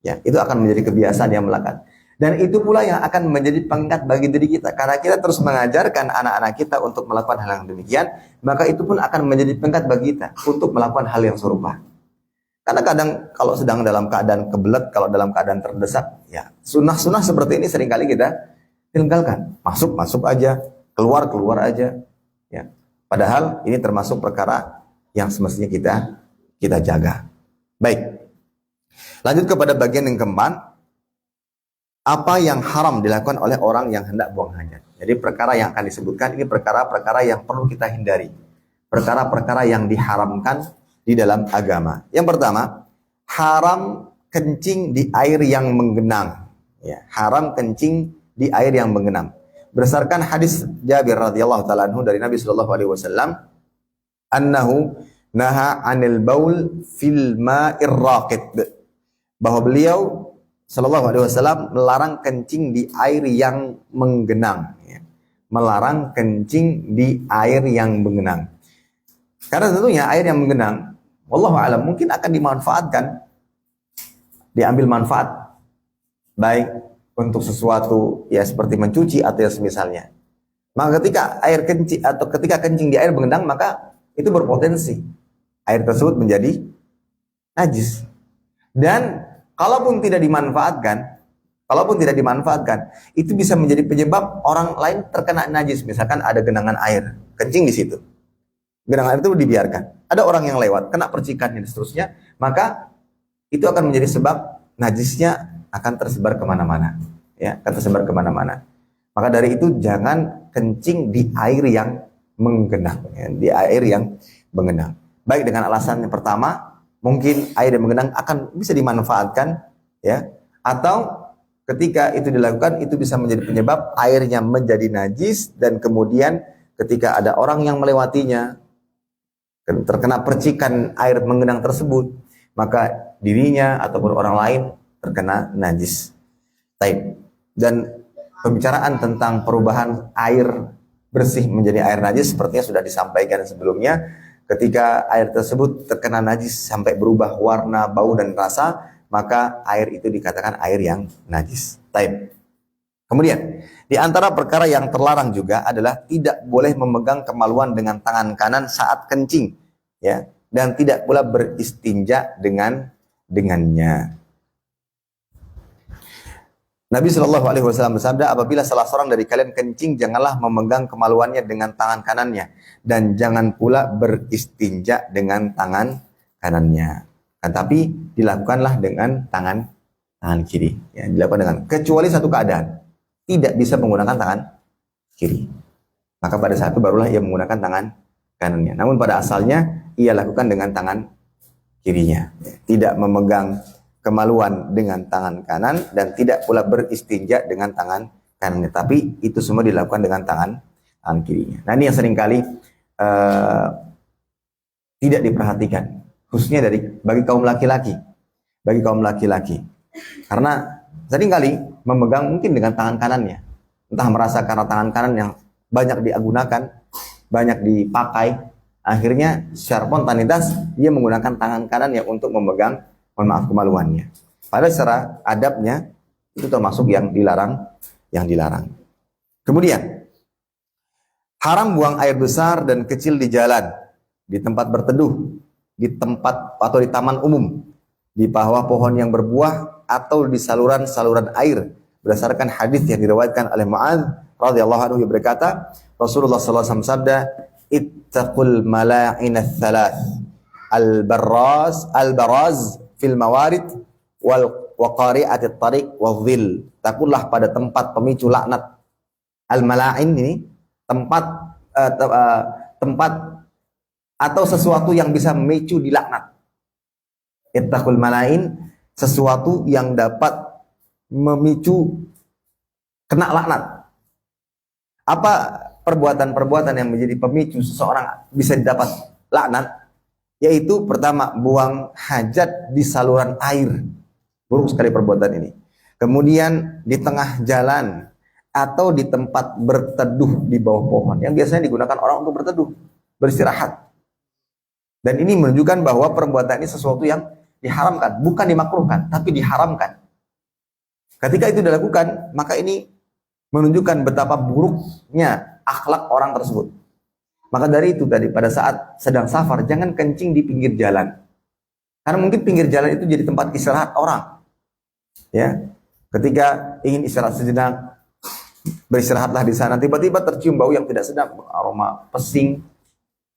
Ya, itu akan menjadi kebiasaan yang melekat. Dan itu pula yang akan menjadi pengingat bagi diri kita. Karena kita terus mengajarkan anak-anak kita untuk melakukan hal yang demikian, maka itu pun akan menjadi pengingat bagi kita untuk melakukan hal yang serupa. Karena kadang kalau sedang dalam keadaan kebelet, kalau dalam keadaan terdesak, ya sunnah-sunnah seperti ini seringkali kita tinggalkan. Masuk aja, keluar aja. Ya. Padahal ini termasuk perkara yang semestinya kita jaga. Baik. Lanjut kepada bagian yang keempat. Apa yang haram dilakukan oleh orang yang hendak buang hajat. Jadi perkara yang akan disebutkan ini perkara-perkara yang perlu kita hindari. Perkara-perkara yang diharamkan di dalam agama. Yang pertama, haram kencing di air yang menggenang. Ya, haram kencing di air yang menggenang. Berdasarkan hadis Jabir radhiyallahu taala anhu dari Nabi sallallahu alaihi wasallam, annahu naha 'anil baul fil ma'ir raqid. Bahwa beliau sallallahu alaihi wasallam melarang kencing di air yang menggenang, ya. Melarang kencing di air yang menggenang. Karena tentunya air yang menggenang, wallahu a'lam, mungkin akan dimanfaatkan, diambil manfaat baik untuk sesuatu, ya seperti mencuci atau yang semisalnya. Maka ketika air kencing atau ketika kencing di air menggenang, maka itu berpotensi air tersebut menjadi najis. Dan kalaupun tidak dimanfaatkan, itu bisa menjadi penyebab orang lain terkena najis. Misalkan ada genangan air, kencing di situ. Genangan air itu dibiarkan. Ada orang yang lewat, kena percikannya dan seterusnya, maka itu akan menjadi sebab najisnya akan tersebar kemana-mana. Ya, akan tersebar kemana-mana. Maka dari itu jangan kencing di air yang menggenang. Ya, di air yang menggenang. Baik dengan alasan yang pertama, mungkin air yang menggenang akan bisa dimanfaatkan, ya, atau ketika itu dilakukan itu bisa menjadi penyebab airnya menjadi najis dan kemudian ketika ada orang yang melewatinya terkena percikan air menggenang tersebut, maka dirinya ataupun orang lain terkena najis. Taib. Dan pembicaraan tentang perubahan air bersih menjadi air najis sepertinya sudah disampaikan sebelumnya. Ketika air tersebut terkena najis sampai berubah warna, bau dan rasa, maka air itu dikatakan air yang najis. Taib. Kemudian, di antara perkara yang terlarang juga adalah tidak boleh memegang kemaluan dengan tangan kanan saat kencing, ya, dan tidak pula beristinja dengannya. Nabi Shallallahu Alaihi Wasallam bersabda, apabila salah seorang dari kalian kencing, janganlah memegang kemaluannya dengan tangan kanannya, dan jangan pula beristinja dengan tangan kanannya. Tetapi dilakukanlah dengan tangan kiri, ya, dilakukan dengan, kecuali satu keadaan, tidak bisa menggunakan tangan kiri. Maka pada saat itu barulah ia menggunakan tangan kanannya. Namun pada asalnya ia lakukan dengan tangan kirinya. Tidak memegang kemaluan dengan tangan kanan dan tidak pula beristinja dengan tangan kanannya. Tapi itu semua dilakukan dengan tangan kirinya. Nah, ini yang seringkali tidak diperhatikan, khususnya bagi kaum laki-laki. Karena seringkali memegang mungkin dengan tangan kanannya. Entah merasa karena tangan kanan yang banyak digunakan, banyak dipakai, akhirnya secara spontanitas dia menggunakan tangan kanannya untuk memegang, kemaluannya. Pada secara adabnya itu termasuk yang dilarang. Kemudian, haram buang air besar dan kecil di jalan, di tempat berteduh, di tempat atau di taman umum, di bawah pohon yang berbuah, atau di saluran-saluran air, berdasarkan hadis yang diriwayatkan oleh Mu'adz radhiyallahu anhu, yang berkata, Rasulullah sallallahu alaihi wasallam sabda, ittaqul mala'ina tsalath al-baraz fil mawarid wal waqari'atit tariq wadh-dhil. Takutlah pada tempat pemicu laknat. Al-mala'in ini tempat atau sesuatu yang bisa memicu dilaknat. Ittaqul mala'in, sesuatu yang dapat memicu kena laknat. Apa perbuatan-perbuatan yang menjadi pemicu seseorang bisa didapat laknat? Yaitu pertama, buang hajat di saluran air. Buruk sekali perbuatan ini. Kemudian di tengah jalan atau di tempat berteduh di bawah pohon yang biasanya digunakan orang untuk berteduh, beristirahat. Dan ini menunjukkan bahwa perbuatan ini sesuatu yang diharamkan, bukan dimakruhkan, tapi diharamkan. Ketika itu dilakukan, maka ini menunjukkan betapa buruknya akhlak orang tersebut. Maka dari itu tadi, pada saat sedang safar, jangan kencing di pinggir jalan. Karena mungkin pinggir jalan itu jadi tempat istirahat orang. Ya, ketika ingin istirahat sejenak, beristirahatlah di sana. Tiba-tiba tercium bau yang tidak sedap, aroma pesing,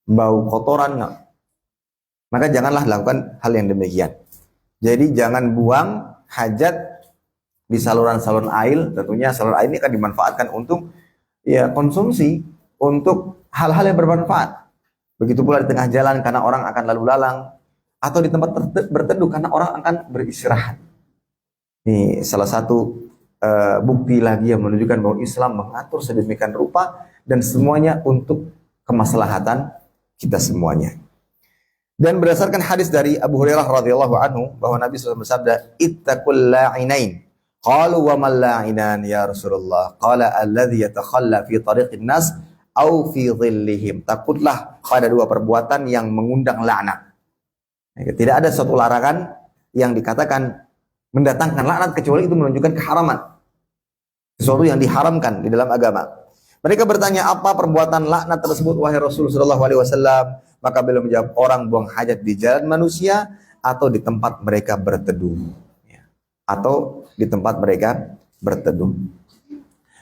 bau kotoran. Maka janganlah lakukan hal yang demikian. Jadi jangan buang hajat di saluran-saluran air. Tentunya saluran air ini akan dimanfaatkan untuk konsumsi, untuk hal-hal yang bermanfaat. Begitu pula di tengah jalan karena orang akan lalu lalang, atau di tempat berteduh karena orang akan beristirahat. Ini salah satu bukti lagi yang menunjukkan bahwa Islam mengatur sedemikian rupa dan semuanya untuk kemaslahatan kita semuanya. Dan berdasarkan hadis dari Abu Hurairah radhiyallahu anhu bahwa Nabi SAW bersabda, ittaqul la'inain. Qalu wa mal la'inan ya Rasulullah? Qala alladhi yatakhalla fi tariqin nas au fi dhillihim. Takutlah pada dua perbuatan yang mengundang laknat. Tidak ada suatu larangan yang dikatakan mendatangkan laknat kecuali itu menunjukkan keharaman. Sesuatu yang diharamkan di dalam agama. Mereka bertanya, apa perbuatan laknat tersebut wahai Rasulullah sallallahu alaihi wasallam? Maka beliau menjawab, orang buang hajat di jalan manusia atau di tempat mereka berteduh. Atau di tempat mereka berteduh.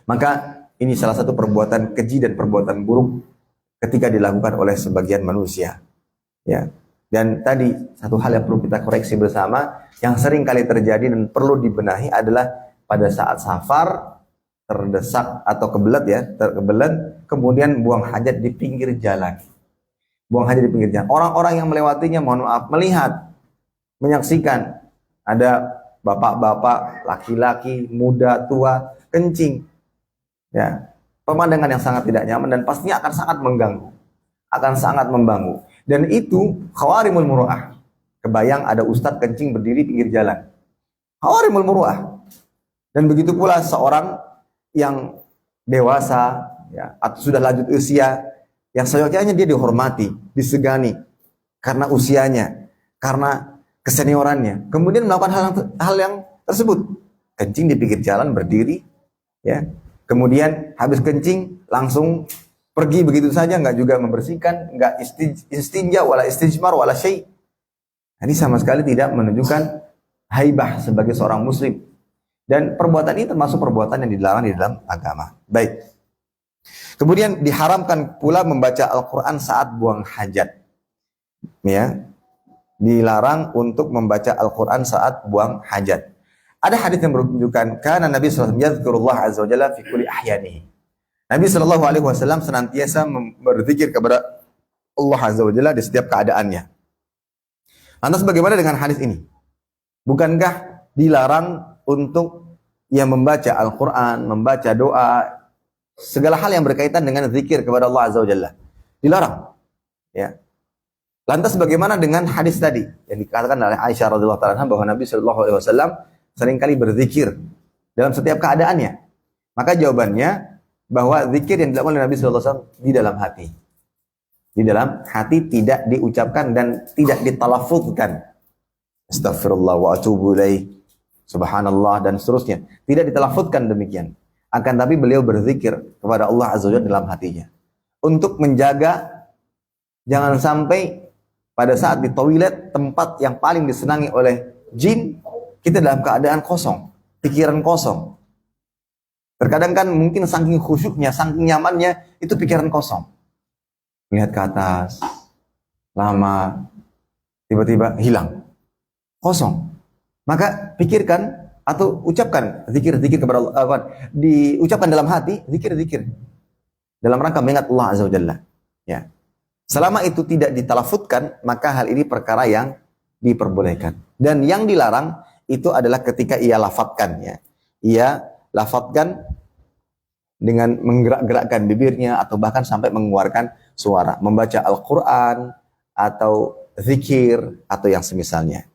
Maka ini salah satu perbuatan keji dan perbuatan buruk ketika dilakukan oleh sebagian manusia. Ya. Dan tadi satu hal yang perlu kita koreksi bersama, yang sering kali terjadi dan perlu dibenahi adalah pada saat safar, terdesak atau kebelet, kemudian buang hajat di pinggir jalan. Buang hajat di pinggir jalan. Orang-orang yang melewatinya, mohon maaf, melihat, menyaksikan ada bapak-bapak, laki-laki, muda, tua, kencing. Ya, pemandangan yang sangat tidak nyaman dan pastinya akan sangat mengganggu, akan sangat Dan itu khawarimul muru'ah. Kebayang ada ustadz kencing berdiri pinggir jalan. Khawarimul muru'ah. Dan begitu pula seorang yang dewasa, ya, atau sudah lanjut usia, yang seyogyanya dia dihormati, disegani karena usianya, karena keseniorannya. Kemudian melakukan hal yang tersebut. Kencing di pinggir jalan berdiri, ya. Kemudian habis kencing langsung pergi begitu saja, nggak juga membersihkan, nggak istinja, wala istijmar, wala syai'. Ini sama sekali tidak menunjukkan haibah sebagai seorang muslim. Dan perbuatan ini termasuk perbuatan yang dilarang di dalam agama. Baik. Kemudian diharamkan pula membaca Al-Quran saat buang hajat. Ya. Dilarang untuk membaca Al-Quran saat buang hajat. Ada hadis yang menunjukkan karena Nabi SAW yazkurullah azza wa jalla fi kulli ahyanihi. Nabi SAW senantiasa berzikir kepada Allah azza wa jalla di setiap keadaannya. Lantas bagaimana dengan hadis ini? Bukankah dilarang untuk yang membaca Al-Quran, membaca doa, segala hal yang berkaitan dengan zikir kepada Allah azza wa jalla? Dilarang. Ya. Lantas bagaimana dengan hadis tadi yang dikatakan oleh Aisyah radhiyallahu taala bahwa Nabi sallallahu alaihi wasallam seringkali berzikir dalam setiap keadaannya? Maka jawabannya bahwa zikir yang dilakukan oleh Nabi sallallahu alaihi wasallam di dalam hati. Di dalam hati, tidak diucapkan dan tidak ditalaffuzkan. Astaghfirullah wa atubu ilaih, subhanallah dan seterusnya. Tidak ditalaffuzkan demikian. Akan tapi beliau berzikir kepada Allah azza wajalla dalam hatinya. Untuk menjaga jangan sampai pada saat di toilet, tempat yang paling disenangi oleh jin, kita dalam keadaan kosong, pikiran kosong. Terkadang kan mungkin saking khusyuknya, saking nyamannya, itu pikiran kosong. Lihat ke atas, lama, tiba-tiba hilang. Kosong. Maka pikirkan atau ucapkan zikir-zikir kepada Allah. Diucapkan dalam hati, zikir-zikir. Dalam rangka mengingat Allah azza wa jalla. Ya. Selama itu tidak ditalafutkan, maka hal ini perkara yang diperbolehkan. Dan yang dilarang itu adalah ketika ia lafadzkan. Ya. Ia lafadzkan dengan menggerak-gerakkan bibirnya atau bahkan sampai mengeluarkan suara. Membaca Al-Quran atau zikir atau yang semisalnya.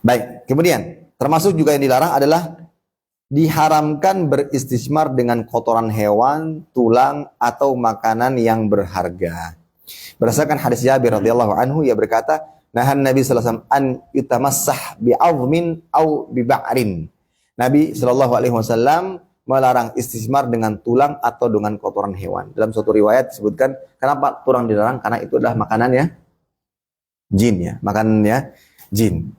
Baik, kemudian termasuk juga yang dilarang adalah diharamkan beristijmar dengan kotoran hewan, tulang, atau makanan yang berharga. Berdasarkan hadis Jabir radhiyallahu anhu, ia berkata, nahan Nabi sallallahu alaihi wasallam an yutamassah bi'azmin au biba'rin. Nabi sallallahu alaihi wasallam melarang istijmar dengan tulang atau dengan kotoran hewan. Dalam suatu riwayat disebutkan, kenapa tulang dilarang? Karena itu adalah makanannya jin, ya, makanannya jin.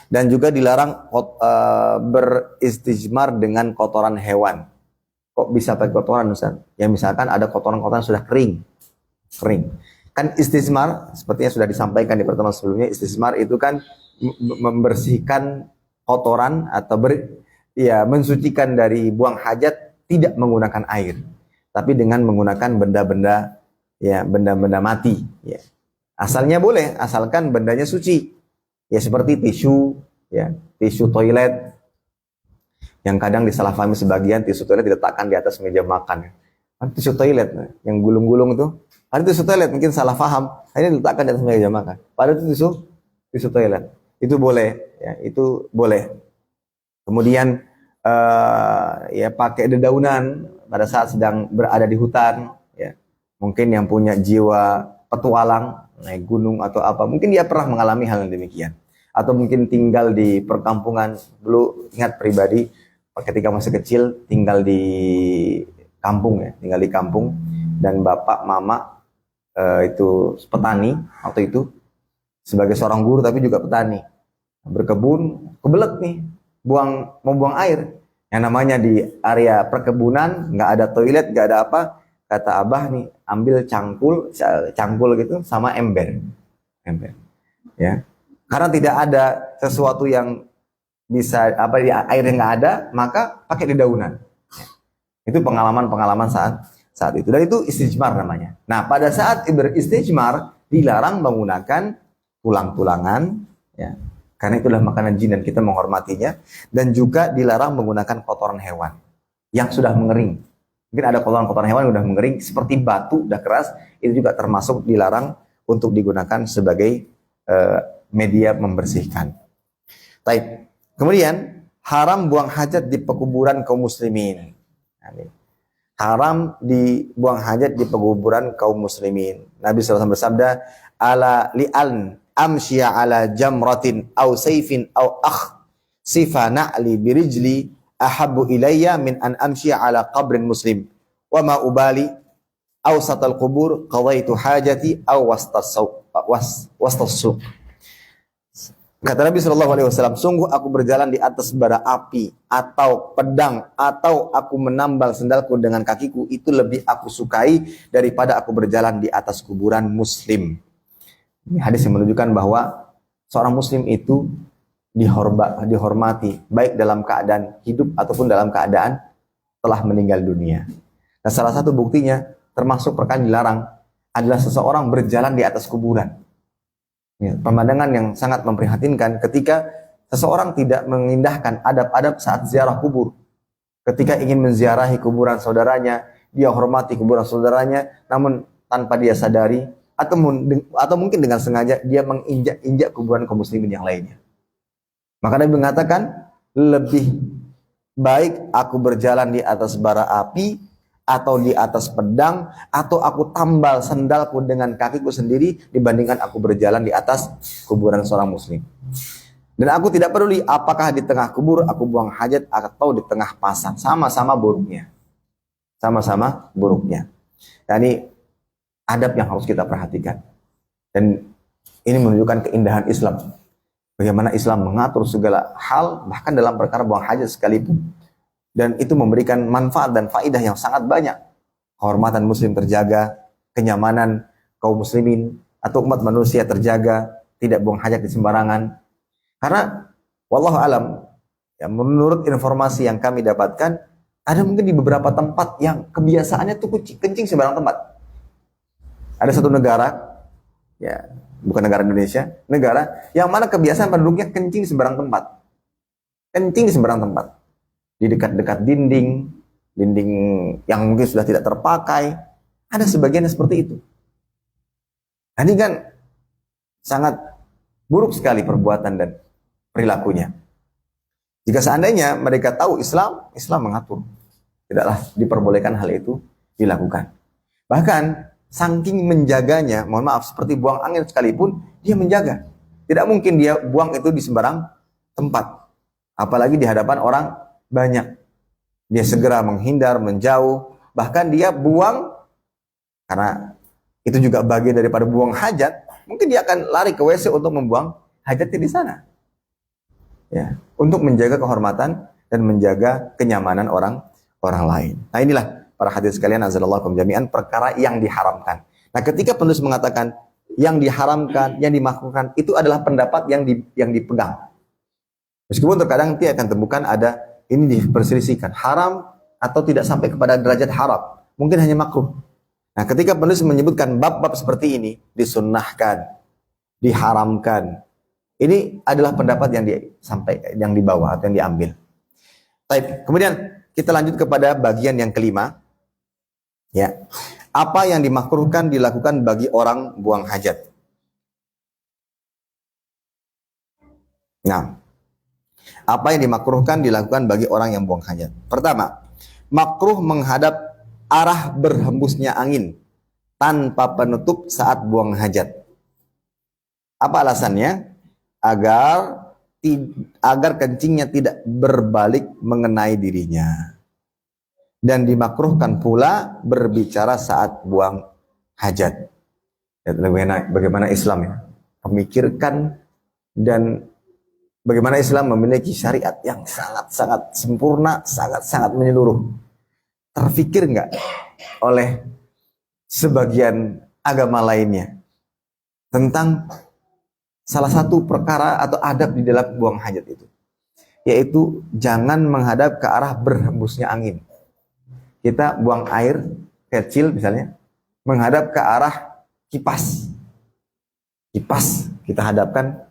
Dan juga dilarang beristijmar dengan kotoran hewan. Kok bisa pakai kotoran, Ustaz? Ya misalkan ada kotoran-kotoran sudah kering. Kan istijmar, sepertinya sudah disampaikan di pertemuan sebelumnya, istijmar itu kan membersihkan kotoran atau mensucikan dari buang hajat tidak menggunakan air, tapi dengan menggunakan benda-benda, ya, benda-benda mati. Ya. Asalnya boleh, asalkan bendanya suci. Ya seperti tisu, ya, tisu toilet yang kadang disalahpahami sebagian, tisu toilet diletakkan di atas meja makan. Kan tisu toilet yang gulung-gulung itu, ada tisu toilet mungkin salah paham, ini diletakkan di atas meja makan. Padahal itu tisu toilet. Itu boleh, ya, itu boleh. Kemudian ya pakai dedaunan pada saat sedang berada di hutan, ya. Mungkin yang punya jiwa petualang, naik gunung atau apa, mungkin dia pernah mengalami hal yang demikian. Atau mungkin tinggal di perkampungan. Dulu ingat pribadi ketika masih kecil tinggal di kampung, ya, tinggal di kampung, dan bapak mama itu petani waktu itu, sebagai seorang guru tapi juga petani, berkebun, kebelet nih mau buang air. Yang namanya di area perkebunan nggak ada toilet, nggak ada apa, kata abah nih ambil cangkul gitu sama ember, ya, karena tidak ada sesuatu yang bisa di air yang nggak ada, maka pakai dedaunan. Itu pengalaman saat itu, dan itu istijmar namanya. Nah, pada saat beristijmar dilarang menggunakan tulang-tulangan, ya, karena itulah makanan jin dan kita menghormatinya. Dan juga dilarang menggunakan kotoran hewan yang sudah mengering. Mungkin ada kotoran-kotoran hewan yang sudah mengering seperti batu, sudah keras, itu juga termasuk dilarang untuk digunakan sebagai media membersihkan. Baik. Kemudian haram buang hajat di pekuburan kaum muslimin. Haram dibuang hajat di pekuburan kaum muslimin. Nabi SAW bersabda, ala li'an amsya ala jamratin aw sayfin aw sifa na'li birijli ahabbu ilayya min an amsya ala qabrin muslim wa ma ubali awsatal qubur qadaitu hajati aw wastas suq. Kata Nabi SAW, sungguh aku berjalan di atas bara api atau pedang atau aku menambal sendalku dengan kakiku, itu lebih aku sukai daripada aku berjalan di atas kuburan muslim. Ini hadis yang menunjukkan bahwa seorang muslim itu dihormati baik dalam keadaan hidup ataupun dalam keadaan telah meninggal dunia. Nah, salah satu buktinya termasuk perkara dilarang adalah seseorang berjalan di atas kuburan. Ya, pemandangan yang sangat memprihatinkan ketika seseorang tidak mengindahkan adab-adab saat ziarah kubur. Ketika ingin menziarahi kuburan saudaranya, dia hormati kuburan saudaranya, namun tanpa dia sadari atau mungkin dengan sengaja dia menginjak-injak kuburan kaum muslimin yang lainnya. Maka Nabi mengatakan, lebih baik aku berjalan di atas bara api atau di atas pedang, atau aku tambal sendalku dengan kakiku sendiri dibandingkan aku berjalan di atas kuburan seorang muslim. Dan aku tidak peduli apakah di tengah kubur aku buang hajat atau di tengah pasar, sama-sama buruknya. Sama-sama buruknya. Dan ini adab yang harus kita perhatikan. Dan ini menunjukkan keindahan Islam. Bagaimana Islam mengatur segala hal, bahkan dalam perkara buang hajat sekalipun. Dan itu memberikan manfaat dan faidah yang sangat banyak. Kehormatan muslim terjaga, kenyamanan kaum muslimin atau umat manusia terjaga, tidak buang hajat di sembarangan. Karena wallahu alam, ya, menurut informasi yang kami dapatkan, ada mungkin di beberapa tempat yang kebiasaannya tuh kencing sembarang tempat. Ada satu negara, ya bukan negara Indonesia, negara yang mana kebiasaan penduduknya kencing sembarang tempat. Kencing di sembarang tempat. Di dekat-dekat dinding yang mungkin sudah tidak terpakai, ada sebagian seperti itu. Nah, ini kan sangat buruk sekali perbuatan dan perilakunya. Jika seandainya mereka tahu Islam mengatur, tidaklah diperbolehkan hal itu dilakukan. Bahkan saking menjaganya, mohon maaf, seperti buang angin sekalipun dia menjaga. Tidak mungkin dia buang itu di sembarang tempat, apalagi di hadapan orang banyak. Dia segera menghindar, menjauh, bahkan dia buang karena itu juga bagian daripada buang hajat. Mungkin dia akan lari ke WC untuk membuang hajatnya di sana. Ya, untuk menjaga kehormatan dan menjaga kenyamanan orang lain. Nah, inilah para hadirin sekalian, azzalallahu jami'an, perkara yang diharamkan. Nah, ketika penulis mengatakan yang diharamkan, yang dimakruhkan, itu adalah pendapat yang dipegang. Meskipun terkadang dia akan temukan ada ini diperselisihkan, haram atau tidak sampai kepada derajat haram, mungkin hanya makruh. Nah, ketika penulis menyebutkan bab-bab seperti ini, disunnahkan, diharamkan, ini adalah pendapat yang dibawa atau yang diambil. Baik, kemudian kita lanjut kepada bagian yang kelima. Ya, apa yang dimakruhkan dilakukan bagi orang buang hajat? Nah, apa yang dimakruhkan dilakukan bagi orang yang buang hajat? Pertama, makruh menghadap arah berhembusnya angin tanpa penutup saat buang hajat. Apa alasannya? Agar kencingnya tidak berbalik mengenai dirinya. Dan dimakruhkan pula berbicara saat buang hajat. Bagaimana Islam ya memikirkan dan bagaimana Islam memiliki syariat yang sangat-sangat sempurna, sangat-sangat menyeluruh. Terfikir nggak oleh sebagian agama lainnya tentang salah satu perkara atau adab di dalam buang hajat itu, yaitu jangan menghadap ke arah berhembusnya angin. Kita buang air kecil misalnya, menghadap ke arah kipas kita hadapkan,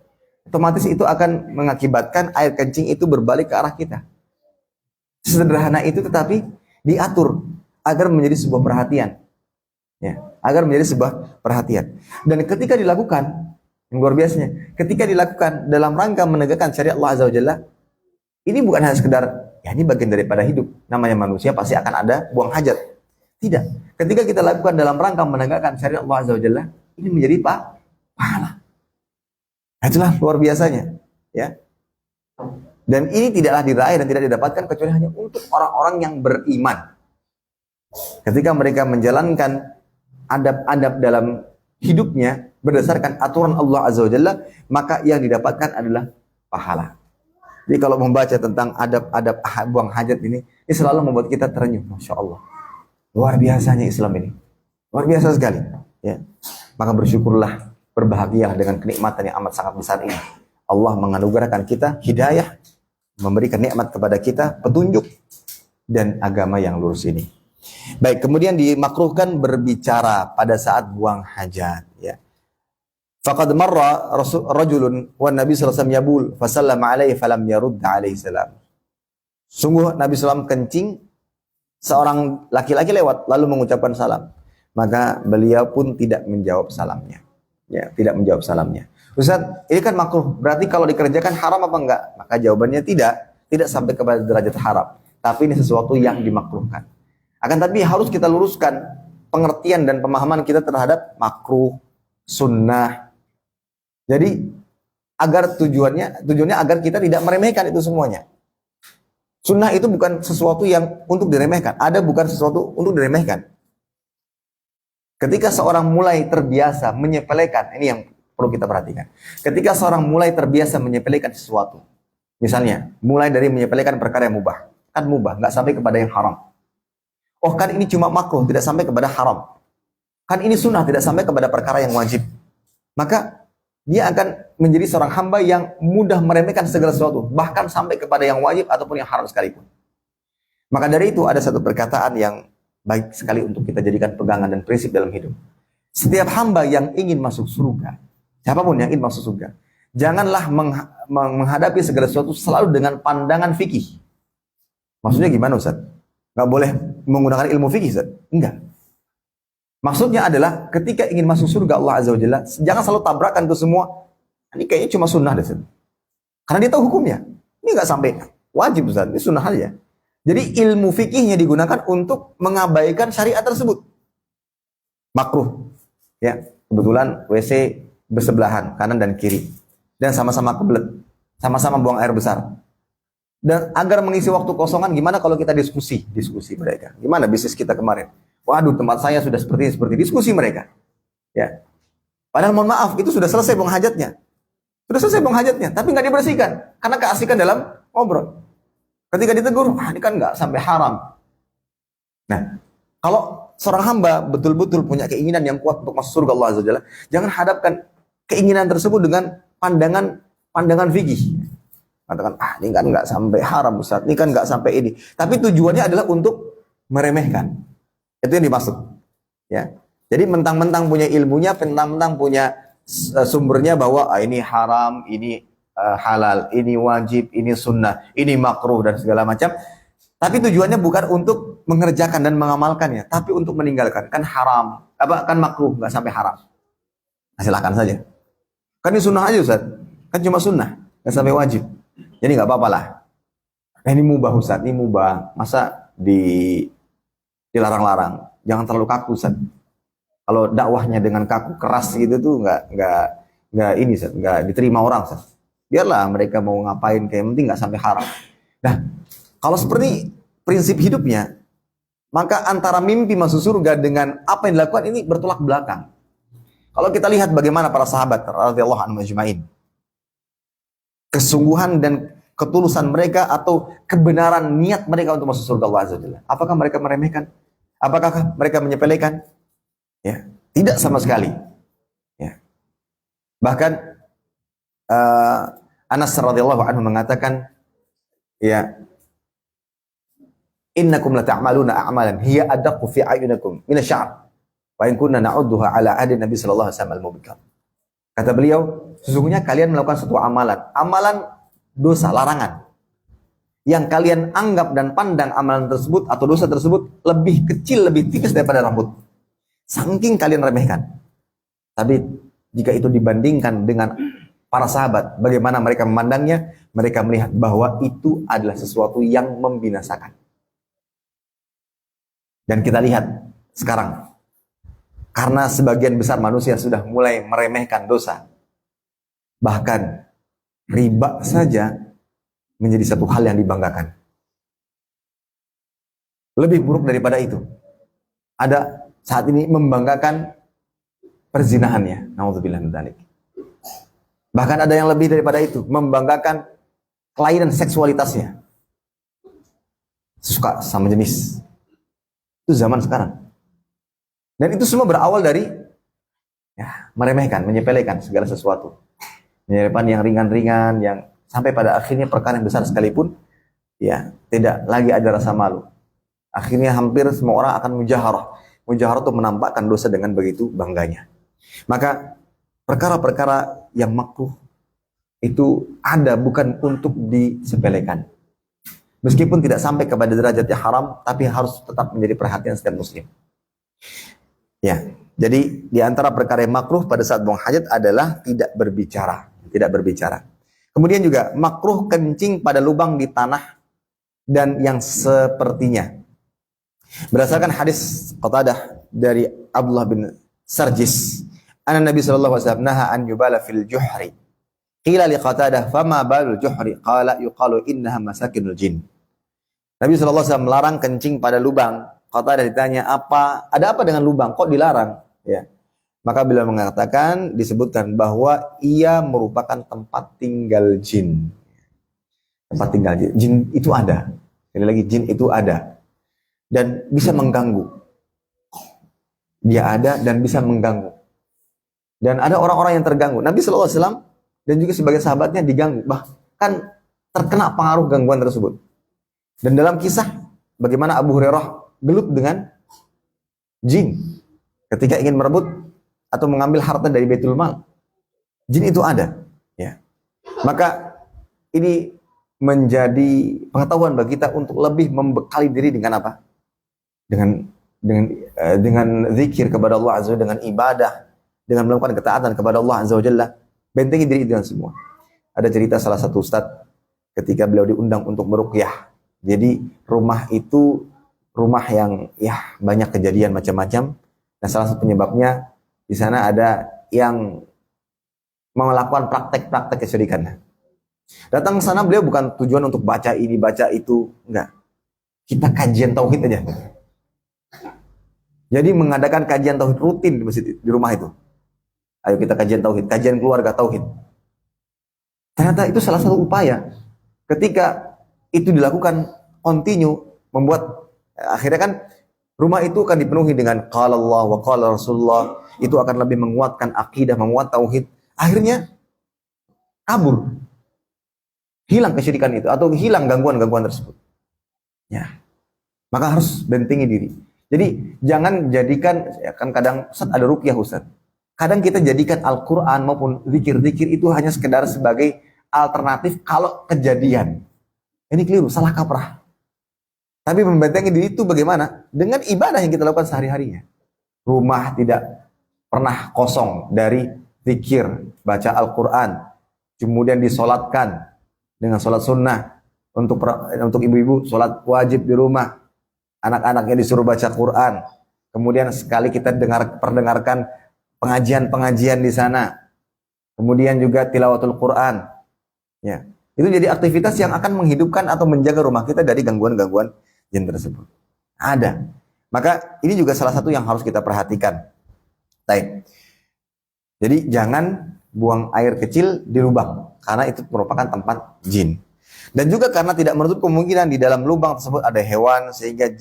otomatis itu akan mengakibatkan air kencing itu berbalik ke arah kita. Sederhana itu tetapi diatur agar menjadi sebuah perhatian. Ya, agar menjadi sebuah perhatian. Dan ketika dilakukan, yang luar biasanya, ketika dilakukan dalam rangka menegakkan syariat Allah Azza wa Jalla, ini bukan hanya sekedar, ya ini bagian daripada hidup. Namanya manusia pasti akan ada buang hajat. Tidak. Ketika kita lakukan dalam rangka menegakkan syariat Allah Azza wa Jalla, ini menjadi pahala. Nah, itulah luar biasanya. Ya. Dan ini tidaklah diraih dan tidak didapatkan kecuali hanya untuk orang-orang yang beriman. Ketika mereka menjalankan adab-adab dalam hidupnya berdasarkan aturan Allah Azza wa Jalla, maka yang didapatkan adalah pahala. Jadi kalau membaca tentang adab-adab buang hajat ini selalu membuat kita terenyuh. Masya Allah. Luar biasanya Islam ini. Luar biasa sekali. Ya. Maka bersyukurlah, berbahagialah dengan kenikmatan yang amat sangat besar ini. Allah menganugerahkan kita hidayah, memberikan nikmat kepada kita, petunjuk, dan agama yang lurus ini. Baik, kemudian dimakruhkan berbicara pada saat buang hajat. Ya. Faqad marra rajulun wa Nabi sallallahu alaihi wasallam yabul fasallama alaihi falam yarud alaihi salam. Sungguh Nabi SAW kencing, seorang laki-laki lewat lalu mengucapkan salam, maka beliau pun tidak menjawab salamnya. Ya, tidak menjawab salamnya. Ustaz, ini kan makruh. Berarti kalau dikerjakan haram apa enggak? Maka jawabannya tidak sampai kepada derajat haram. Tapi ini sesuatu yang dimakruhkan. Akan tapi harus kita luruskan pengertian dan pemahaman kita terhadap makruh, sunnah. Jadi agar tujuannya agar kita tidak meremehkan itu semuanya. Sunnah itu bukan sesuatu yang untuk diremehkan. Ada bukan sesuatu untuk diremehkan. Ketika seorang mulai terbiasa menyepelekan, ini yang perlu kita perhatikan. Ketika seorang mulai terbiasa menyepelekan sesuatu, misalnya mulai dari menyepelekan perkara yang mubah, kan mubah, nggak sampai kepada yang haram. Oh kan ini cuma makruh, tidak sampai kepada haram. Kan ini sunnah, tidak sampai kepada perkara yang wajib. Maka dia akan menjadi seorang hamba yang mudah meremehkan segala sesuatu, bahkan sampai kepada yang wajib ataupun yang haram sekalipun. Maka dari itu ada satu perkataan yang baik sekali untuk kita jadikan pegangan dan prinsip dalam hidup. Setiap hamba yang ingin masuk surga, siapapun yang ingin masuk surga, janganlah menghadapi segala sesuatu selalu dengan pandangan fikih. Maksudnya gimana Ustaz? Nggak boleh menggunakan ilmu fikih Ustaz? Enggak. Maksudnya adalah ketika ingin masuk surga Allah Azza wa Jalla, jangan selalu tabrakan itu semua. Ini kayaknya cuma sunnah deh Ustaz. Karena dia tahu hukumnya. Ini nggak sampai wajib Ustaz, ini sunnah aja. Jadi ilmu fikihnya digunakan untuk mengabaikan syariat tersebut. Makruh. Ya, kebetulan WC bersebelahan, kanan dan kiri. Dan sama-sama kebelet. Sama-sama buang air besar. Dan agar mengisi waktu kosongan, gimana kalau kita diskusi mereka. Gimana bisnis kita kemarin? Waduh, tempat saya sudah seperti diskusi mereka. Ya. Padahal mohon maaf, itu sudah selesai buang hajatnya. Sudah selesai buang hajatnya, tapi nggak dibersihkan. Karena keasikan dalam ngobrol. Ketika ditegur, ini kan nggak sampai haram. Nah, kalau seorang hamba betul-betul punya keinginan yang kuat untuk masuk surga Allah Azza wa Jalla, jangan hadapkan keinginan tersebut dengan pandangan fikih. Katakan, ini kan nggak sampai haram Ustaz, ini kan nggak sampai ini. Tapi tujuannya adalah untuk meremehkan. Itu yang dimaksud. Ya. Jadi mentang-mentang punya ilmunya, mentang-mentang punya sumbernya bahwa ini haram, ini halal, ini wajib, ini sunnah, ini makruh dan segala macam. Tapi tujuannya bukan untuk mengerjakan dan mengamalkannya, tapi untuk meninggalkan. Kan haram, kan makruh, nggak sampai haram. Nah, silakan saja. Kan ini sunnah aja Ustaz. Kan cuma sunnah, nggak sampai wajib. Jadi nggak apa-apa lah. Ini mubah Ustaz, ini mubah. Masa dilarang-larang? Jangan terlalu kaku Ustaz. Kalau dakwahnya dengan kaku keras gitu tuh nggak ini Ustaz, nggak diterima orang Ustaz. Biarlah mereka mau ngapain, kayak penting nggak sampai haram. Nah, kalau seperti prinsip hidupnya, maka antara mimpi masuk surga dengan apa yang dilakukan ini bertolak belakang. Kalau kita lihat bagaimana para sahabat radhiyallahu anhum ajma'in, kesungguhan dan ketulusan mereka atau kebenaran niat mereka untuk masuk surga Allah Azza wa Jalla. Apakah mereka meremehkan? Apakah mereka menyepelekan? Ya, tidak sama sekali. Ya. Bahkan Anas radhiyallahu anhu mengatakan, ya, innakum lata'maluna a'malan hiya adaqqu fi a'yunikum min asy-sya'r wa in kunna na'udduha ala ahdi Nabi sallallahu alaihi wasallam al-mubiqat. Kata beliau, sesungguhnya kalian melakukan suatu amalan dosa, larangan, yang kalian anggap dan pandang amalan tersebut atau dosa tersebut lebih kecil, lebih tipis daripada rambut. Saking kalian remehkan. Tapi jika itu dibandingkan dengan para sahabat, bagaimana mereka memandangnya, mereka melihat bahwa itu adalah sesuatu yang membinasakan. Dan kita lihat sekarang, karena sebagian besar manusia sudah mulai meremehkan dosa, bahkan riba saja menjadi satu hal yang dibanggakan. Lebih buruk daripada itu, ada saat ini membanggakan perzinahannya. Nauzubillah min dzalik. Bahkan ada yang lebih daripada itu, membanggakan kelainan seksualitasnya. Suka sama jenis. Itu zaman sekarang. Dan itu semua berawal dari meremehkan, menyepelekan segala sesuatu. Menyepelekan yang ringan-ringan, yang sampai pada akhirnya perkara yang besar sekalipun tidak lagi ada rasa malu. Akhirnya hampir semua orang akan mujaharah. Mujaharah itu menampakkan dosa dengan begitu bangganya. Maka perkara-perkara yang makruh itu ada bukan untuk disepelekan. Meskipun tidak sampai kepada derajat yang haram, tapi harus tetap menjadi perhatian setiap muslim. Ya, jadi di antara perkara yang makruh pada saat buang hajat adalah tidak berbicara, tidak berbicara. Kemudian juga makruh kencing pada lubang di tanah dan yang sepertinya. Berdasarkan hadis Qatadah dari Abdullah bin Sarjis, anna Nabi sallallahu alaihi wasallam naha an yubala fil juhri. Qila li Qatadah, fama balul juhri? Qala yuqalu innaha masakinul jin. Nabi sallallahu alaihi wasallam melarang kencing pada lubang. Qatadah ditanya, ada apa dengan lubang? Kok dilarang? Ya. Maka beliau mengatakan, disebutkan bahwa ia merupakan tempat tinggal jin. Tempat tinggal jin. Jin itu ada. Sekali lagi, jin itu ada. Dan bisa mengganggu. Dia ada dan bisa mengganggu. Dan ada orang-orang yang terganggu. Nabi sallallahu alaihi wasallam dan juga sebagai sahabatnya diganggu. Bahkan terkena pengaruh gangguan tersebut. Dan dalam kisah, bagaimana Abu Hurairah gelut dengan jin. Ketika ingin merebut atau mengambil harta dari Baitul Mal. Jin itu ada. Ya. Maka ini menjadi pengetahuan bagi kita untuk lebih membekali diri dengan apa? Dengan zikir kepada Allah Azza wa Jalla, dengan ibadah, dengan melakukan ketaatan kepada Allah Azza wa Jalla. Bentengi diri dengan semua. Ada cerita salah satu ustadz ketika beliau diundang untuk meruqyah. Jadi rumah itu rumah yang banyak kejadian macam-macam. Nah, salah satu penyebabnya di sana ada yang melakukan praktek-praktek kesyirikan. Datang ke sana beliau bukan tujuan untuk baca ini, baca itu, enggak. Kita kajian tauhid aja. Jadi mengadakan kajian tauhid rutin di masjid, di rumah itu. Ayo kita kajian tauhid, kajian keluarga tauhid. Ternyata itu salah satu upaya. Ketika itu dilakukan continue, membuat akhirnya kan rumah itu akan dipenuhi dengan qala Allah wa qala Rasulullah. Itu akan lebih menguatkan akidah, menguat tauhid. Akhirnya kabur. Hilang kesyirikan itu atau hilang gangguan-gangguan tersebut. Ya. Maka harus bentengi diri. Jadi jangan jadikan, kan kadang Ustaz ada ruqyah Ustaz. Kadang kita jadikan Al-Quran maupun zikir-zikir itu hanya sekedar sebagai alternatif kalau kejadian. Ini keliru, salah kaprah. Tapi membentengi diri itu bagaimana? Dengan ibadah yang kita lakukan sehari-harinya. Rumah tidak pernah kosong dari zikir, baca Al-Quran. Kemudian disolatkan dengan solat sunnah. Untuk ibu-ibu, solat wajib di rumah. Anak-anaknya disuruh baca Quran. Kemudian sekali kita perdengarkan pengajian-pengajian di sana. Kemudian juga tilawatul Quran. Ya. Itu jadi aktivitas yang akan menghidupkan atau menjaga rumah kita dari gangguan-gangguan jin tersebut. Ada. Maka ini juga salah satu yang harus kita perhatikan. Baik. Jadi jangan buang air kecil di lubang. Karena itu merupakan tempat jin. Dan juga karena tidak menutup kemungkinan di dalam lubang tersebut ada hewan sehingga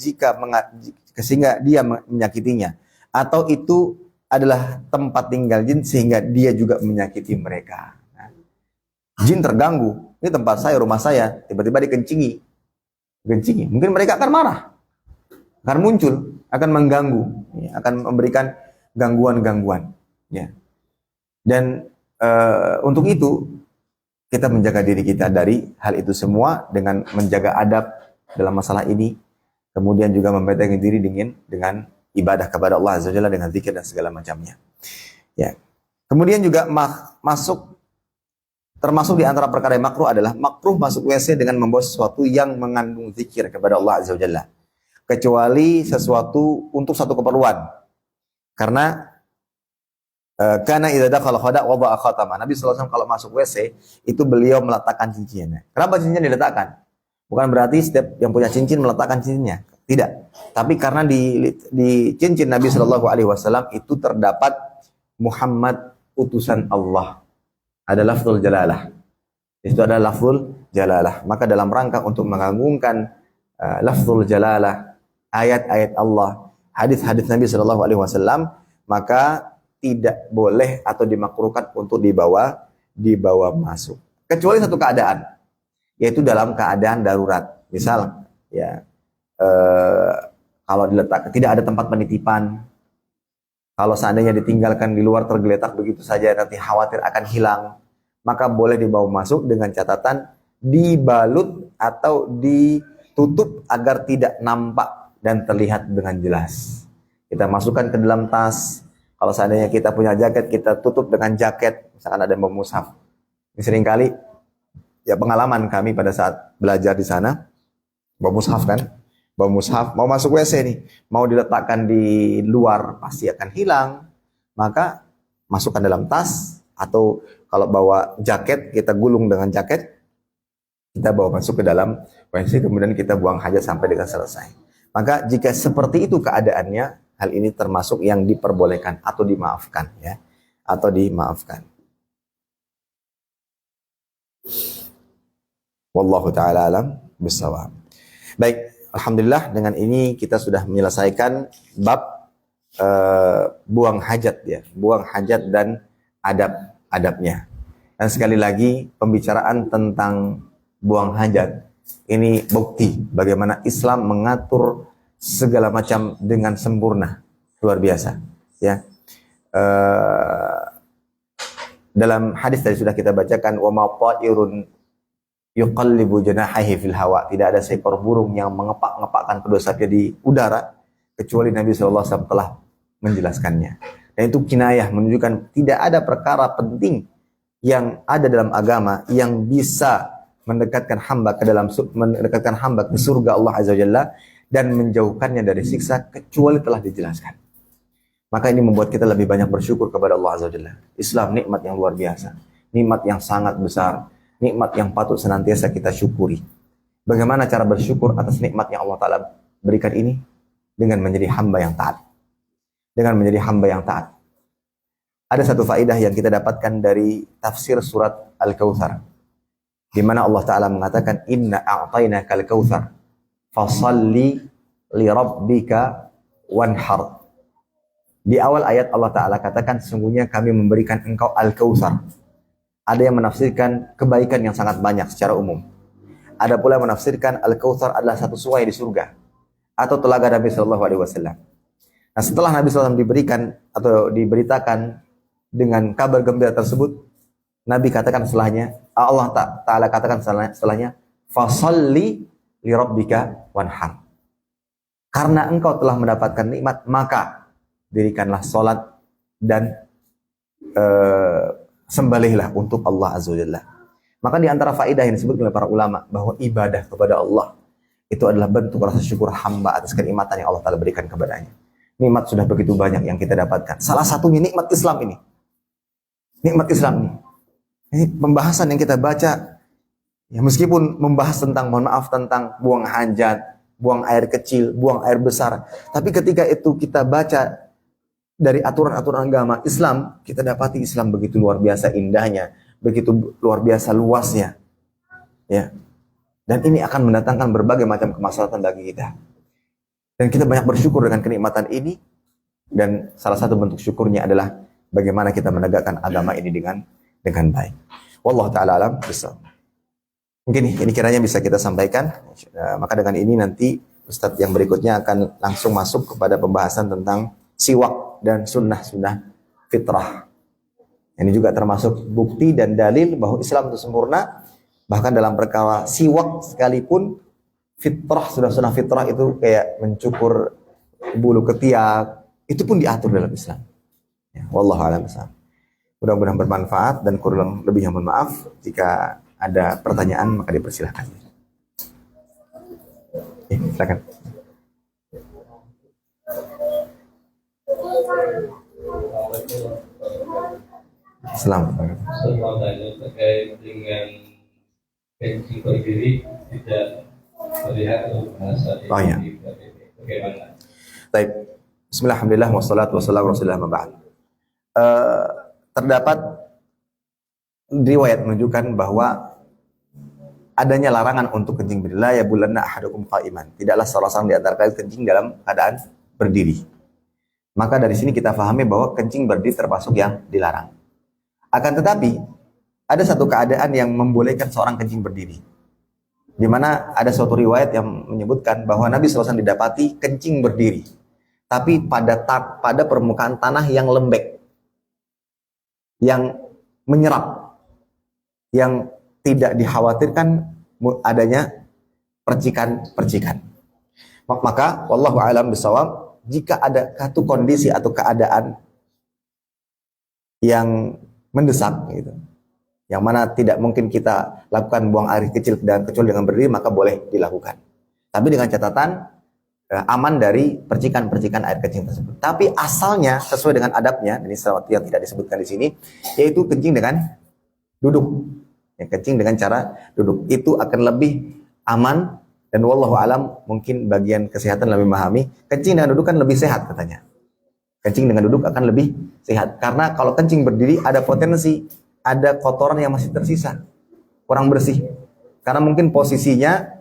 sehingga dia menyakitinya. Atau itu adalah tempat tinggal jin sehingga dia juga menyakiti mereka. Nah, jin terganggu, ini tempat saya, rumah saya, tiba-tiba dikencingi. Mungkin mereka akan marah, akan muncul, akan mengganggu, akan memberikan gangguan-gangguan. Ya. Dan untuk itu kita menjaga diri kita dari hal itu semua dengan menjaga adab dalam masalah ini, kemudian juga membentengi diri dengan ibadah kepada Allah Azza wa Jalla dengan zikir dan segala macamnya. Ya. Kemudian juga termasuk di antara perkara yang makruh adalah makruh masuk WC dengan membawa sesuatu yang mengandung zikir kepada Allah Azza wa Jalla. Kecuali sesuatu untuk satu keperluan. Karena karena idza dakhala khada' wada'a khatama. Nabi sallallahu alaihi wasallam kalau masuk WC itu beliau meletakkan cincinnya. Kenapa cincinnya diletakkan? Bukan berarti setiap yang punya cincin meletakkan cincinnya. Tidak. Tapi karena di cincin Nabi sallallahu alaihi wasallam itu terdapat Muhammad utusan Allah. Ada lafzul jalalah. Itu adalah lafzul jalalah. Maka dalam rangka untuk mengagungkan lafzul jalalah, ayat-ayat Allah, hadis-hadis Nabi sallallahu alaihi wasallam, maka tidak boleh atau dimakruhkan untuk dibawa masuk. Kecuali satu keadaan, yaitu dalam keadaan darurat. Misal, ya kalau diletak tidak ada tempat penitipan, kalau seandainya ditinggalkan di luar tergeletak begitu saja nanti khawatir akan hilang, maka boleh dibawa masuk dengan catatan dibalut atau ditutup agar tidak nampak dan terlihat dengan jelas. Kita masukkan ke dalam tas. Kalau seandainya kita punya jaket, kita tutup dengan jaket. Misalkan ada yang bawa mushaf. Ini seringkali ya pengalaman kami pada saat belajar di sana, bawa mushaf kan, bawa mushaf, mau masuk WC nih, mau diletakkan di luar pasti akan hilang, maka masukkan dalam tas, atau kalau bawa jaket, kita gulung dengan jaket, kita bawa masuk ke dalam WC, kemudian kita buang hajat sampai dengan selesai. Maka jika seperti itu keadaannya, hal ini termasuk yang diperbolehkan atau dimaafkan, ya, atau dimaafkan. Wallahu ta'ala alam bissawab. Baik. Alhamdulillah dengan ini kita sudah menyelesaikan bab buang hajat, ya, buang hajat dan adab-adabnya. Dan sekali lagi pembicaraan tentang buang hajat ini bukti bagaimana Islam mengatur segala macam dengan sempurna, luar biasa. Ya, dalam hadis tadi sudah kita bacakan, wa ma ta'irun yuqallibu janahihi fil hawa. Tidak ada seekor burung yang mengepak-ngepakkan kedua sayapnya di udara kecuali Nabi SAW telah menjelaskannya. Dan itu kinayah menunjukkan tidak ada perkara penting yang ada dalam agama yang bisa mendekatkan hamba ke surga Allah Azza wa Jalla dan menjauhkannya dari siksa kecuali telah dijelaskan. Maka ini membuat kita lebih banyak bersyukur kepada Allah Azza wa Jalla. Islam nikmat yang luar biasa, nikmat yang sangat besar, nikmat yang patut senantiasa kita syukuri. Bagaimana cara bersyukur atas nikmat yang Allah Ta'ala berikan ini? Dengan menjadi hamba yang taat. Dengan menjadi hamba yang taat. Ada satu faedah yang kita dapatkan dari tafsir surat Al-Kautsar, di mana Allah Ta'ala mengatakan, Inna a'tainakal kautsar, fasalli li rabbika wanhar. Di awal ayat Allah Ta'ala katakan, sesungguhnya kami memberikan engkau Al-Kautsar. Ada yang menafsirkan kebaikan yang sangat banyak secara umum. Ada pula yang menafsirkan Al-Kautsar adalah satu sungai di surga atau telaga Nabi Sallallahu Alaihi Wasallam. Nah, setelah Nabi SAW diberikan atau diberitakan dengan kabar gembira tersebut, Nabi katakan setelahnya, Allah Ta'ala katakan setelahnya, fasalli li rabbika wanhar. Karena engkau telah mendapatkan nikmat, maka dirikanlah salat dan sembelihlah untuk Allah Azza wa Jalla. Maka di antara faedah yang disebut oleh para ulama bahwa ibadah kepada Allah itu adalah bentuk rasa syukur hamba atas kenikmatan yang Allah Ta'ala berikan kepadanya. Nikmat sudah begitu banyak yang kita dapatkan. Salah satunya nikmat Islam ini. Nikmat Islam ini. Ini pembahasan yang kita baca, ya meskipun membahas tentang, mohon maaf, tentang buang hajat, buang air kecil, buang air besar. Tapi ketika itu kita baca dari aturan-aturan agama Islam, kita dapati Islam begitu luar biasa indahnya, begitu luar biasa luasnya, ya. Dan ini akan mendatangkan berbagai macam kemaslahatan bagi kita. Dan kita banyak bersyukur dengan kenikmatan ini. Dan salah satu bentuk syukurnya adalah bagaimana kita menegakkan agama ini dengan baik. Wallahu ta'ala alam bissawab. Mungkin ini kiranya bisa kita sampaikan. Maka dengan ini nanti Ustadz yang berikutnya akan langsung masuk kepada pembahasan tentang siwak dan sunnah-sunnah fitrah. Ini juga termasuk bukti dan dalil bahwa Islam itu sempurna. Bahkan dalam perkara siwak sekalipun, fitrah, sunnah-sunnah fitrah itu kayak mencukur bulu ketiak, itu pun diatur dalam Islam. Ya, wallahu a'lam bishawab. Mudah-mudahan bermanfaat dan kurang lebihnya mohon maaf. Jika ada pertanyaan maka dipersilahkan. Silakan. Selamat. Mau tanya terkait dengan kencing berdiri tidak melihat bahasa ini bagaimana? Baik. Bismillahirrahmanirrahim. Wassalatu wassalamu ala rasulillah ma ba'd. Terdapat riwayat menunjukkan bahwa adanya larangan untuk kencing berdiri. La yabulanna ahadukum qa'iman. Tidaklah salah seorang di antara kalian kencing dalam keadaan berdiri. Maka dari sini kita pahami bahwa kencing berdiri termasuk yang dilarang. Akan tetapi ada satu keadaan yang membolehkan seorang kencing berdiri. Di mana ada suatu riwayat yang menyebutkan bahwa Nabi SAW didapati kencing berdiri, tapi pada permukaan tanah yang lembek, yang menyerap, yang tidak dikhawatirkan adanya percikan-percikan. Maka wallahu a'lam bishawab, jika ada satu kondisi atau keadaan yang mendesak gitu, yang mana tidak mungkin kita lakukan buang air kecil dan kecuali dengan berdiri, maka boleh dilakukan. Tapi dengan catatan aman dari percikan-percikan air kencing tersebut. Tapi asalnya sesuai dengan adabnya, ini sesuatu yang tidak disebutkan di sini, yaitu kencing dengan duduk. Ya, kencing dengan cara duduk itu akan lebih aman, dan wallahu alam mungkin bagian kesehatan lebih memahami kencing dengan duduk kan lebih sehat katanya. Kencing dengan duduk akan lebih sehat karena kalau kencing berdiri ada potensi ada kotoran yang masih tersisa, kurang bersih. Karena mungkin posisinya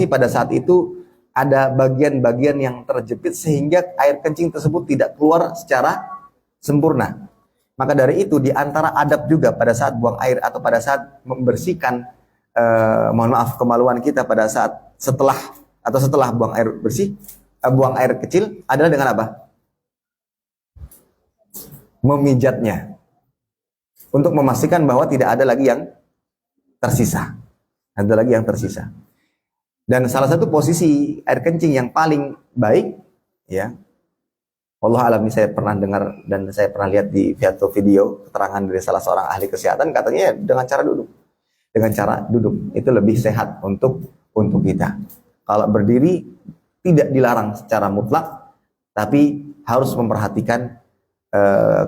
pada saat itu ada bagian-bagian yang terjepit sehingga air kencing tersebut tidak keluar secara sempurna. Maka dari itu di antara adab juga pada saat buang air atau pada saat membersihkan mohon maaf kemaluan kita pada saat setelah buang air bersih, buang air kecil adalah dengan apa? Memijatnya. Untuk memastikan bahwa tidak ada lagi yang tersisa. Ada lagi yang tersisa. Dan salah satu posisi air kencing yang paling baik, ya, Allah alam, saya pernah dengar dan saya pernah lihat di video keterangan dari salah seorang ahli kesehatan, katanya dengan cara duduk. Dengan cara duduk itu lebih sehat untuk kita. Kalau berdiri tidak dilarang secara mutlak, tapi harus memperhatikan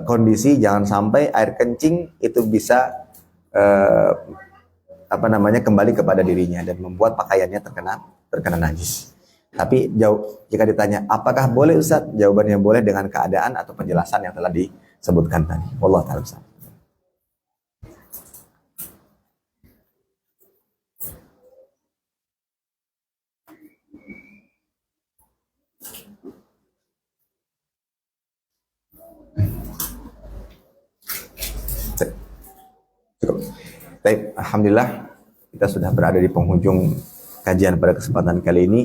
kondisi, jangan sampai air kencing itu bisa kembali kepada dirinya dan membuat pakaiannya terkena najis. Tapi jika ditanya apakah boleh Ustaz, jawabannya boleh dengan keadaan atau penjelasan yang telah disebutkan tadi. Wallahu ta'ala a'lam. Baik, alhamdulillah kita sudah berada di penghujung kajian pada kesempatan kali ini.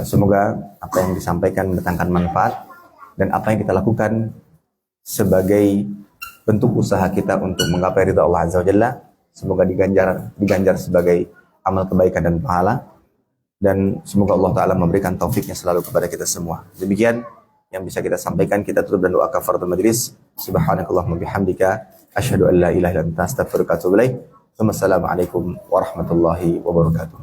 Semoga apa yang disampaikan mendatangkan manfaat dan apa yang kita lakukan sebagai bentuk usaha kita untuk menggapai ridha Allah Azza wa Jalla, semoga diganjar sebagai amal kebaikan dan pahala, dan semoga Allah Ta'ala memberikan taufiknya selalu kepada kita semua. Demikian yang bisa kita sampaikan. Kita tutup dan doa kafaratul majlis. Subhanakallahumma bihamdika asyhadu an la ilaha illa anta astaghfiruka wa atubu ilaik. Wassalamualaikum warahmatullahi wabarakatuh.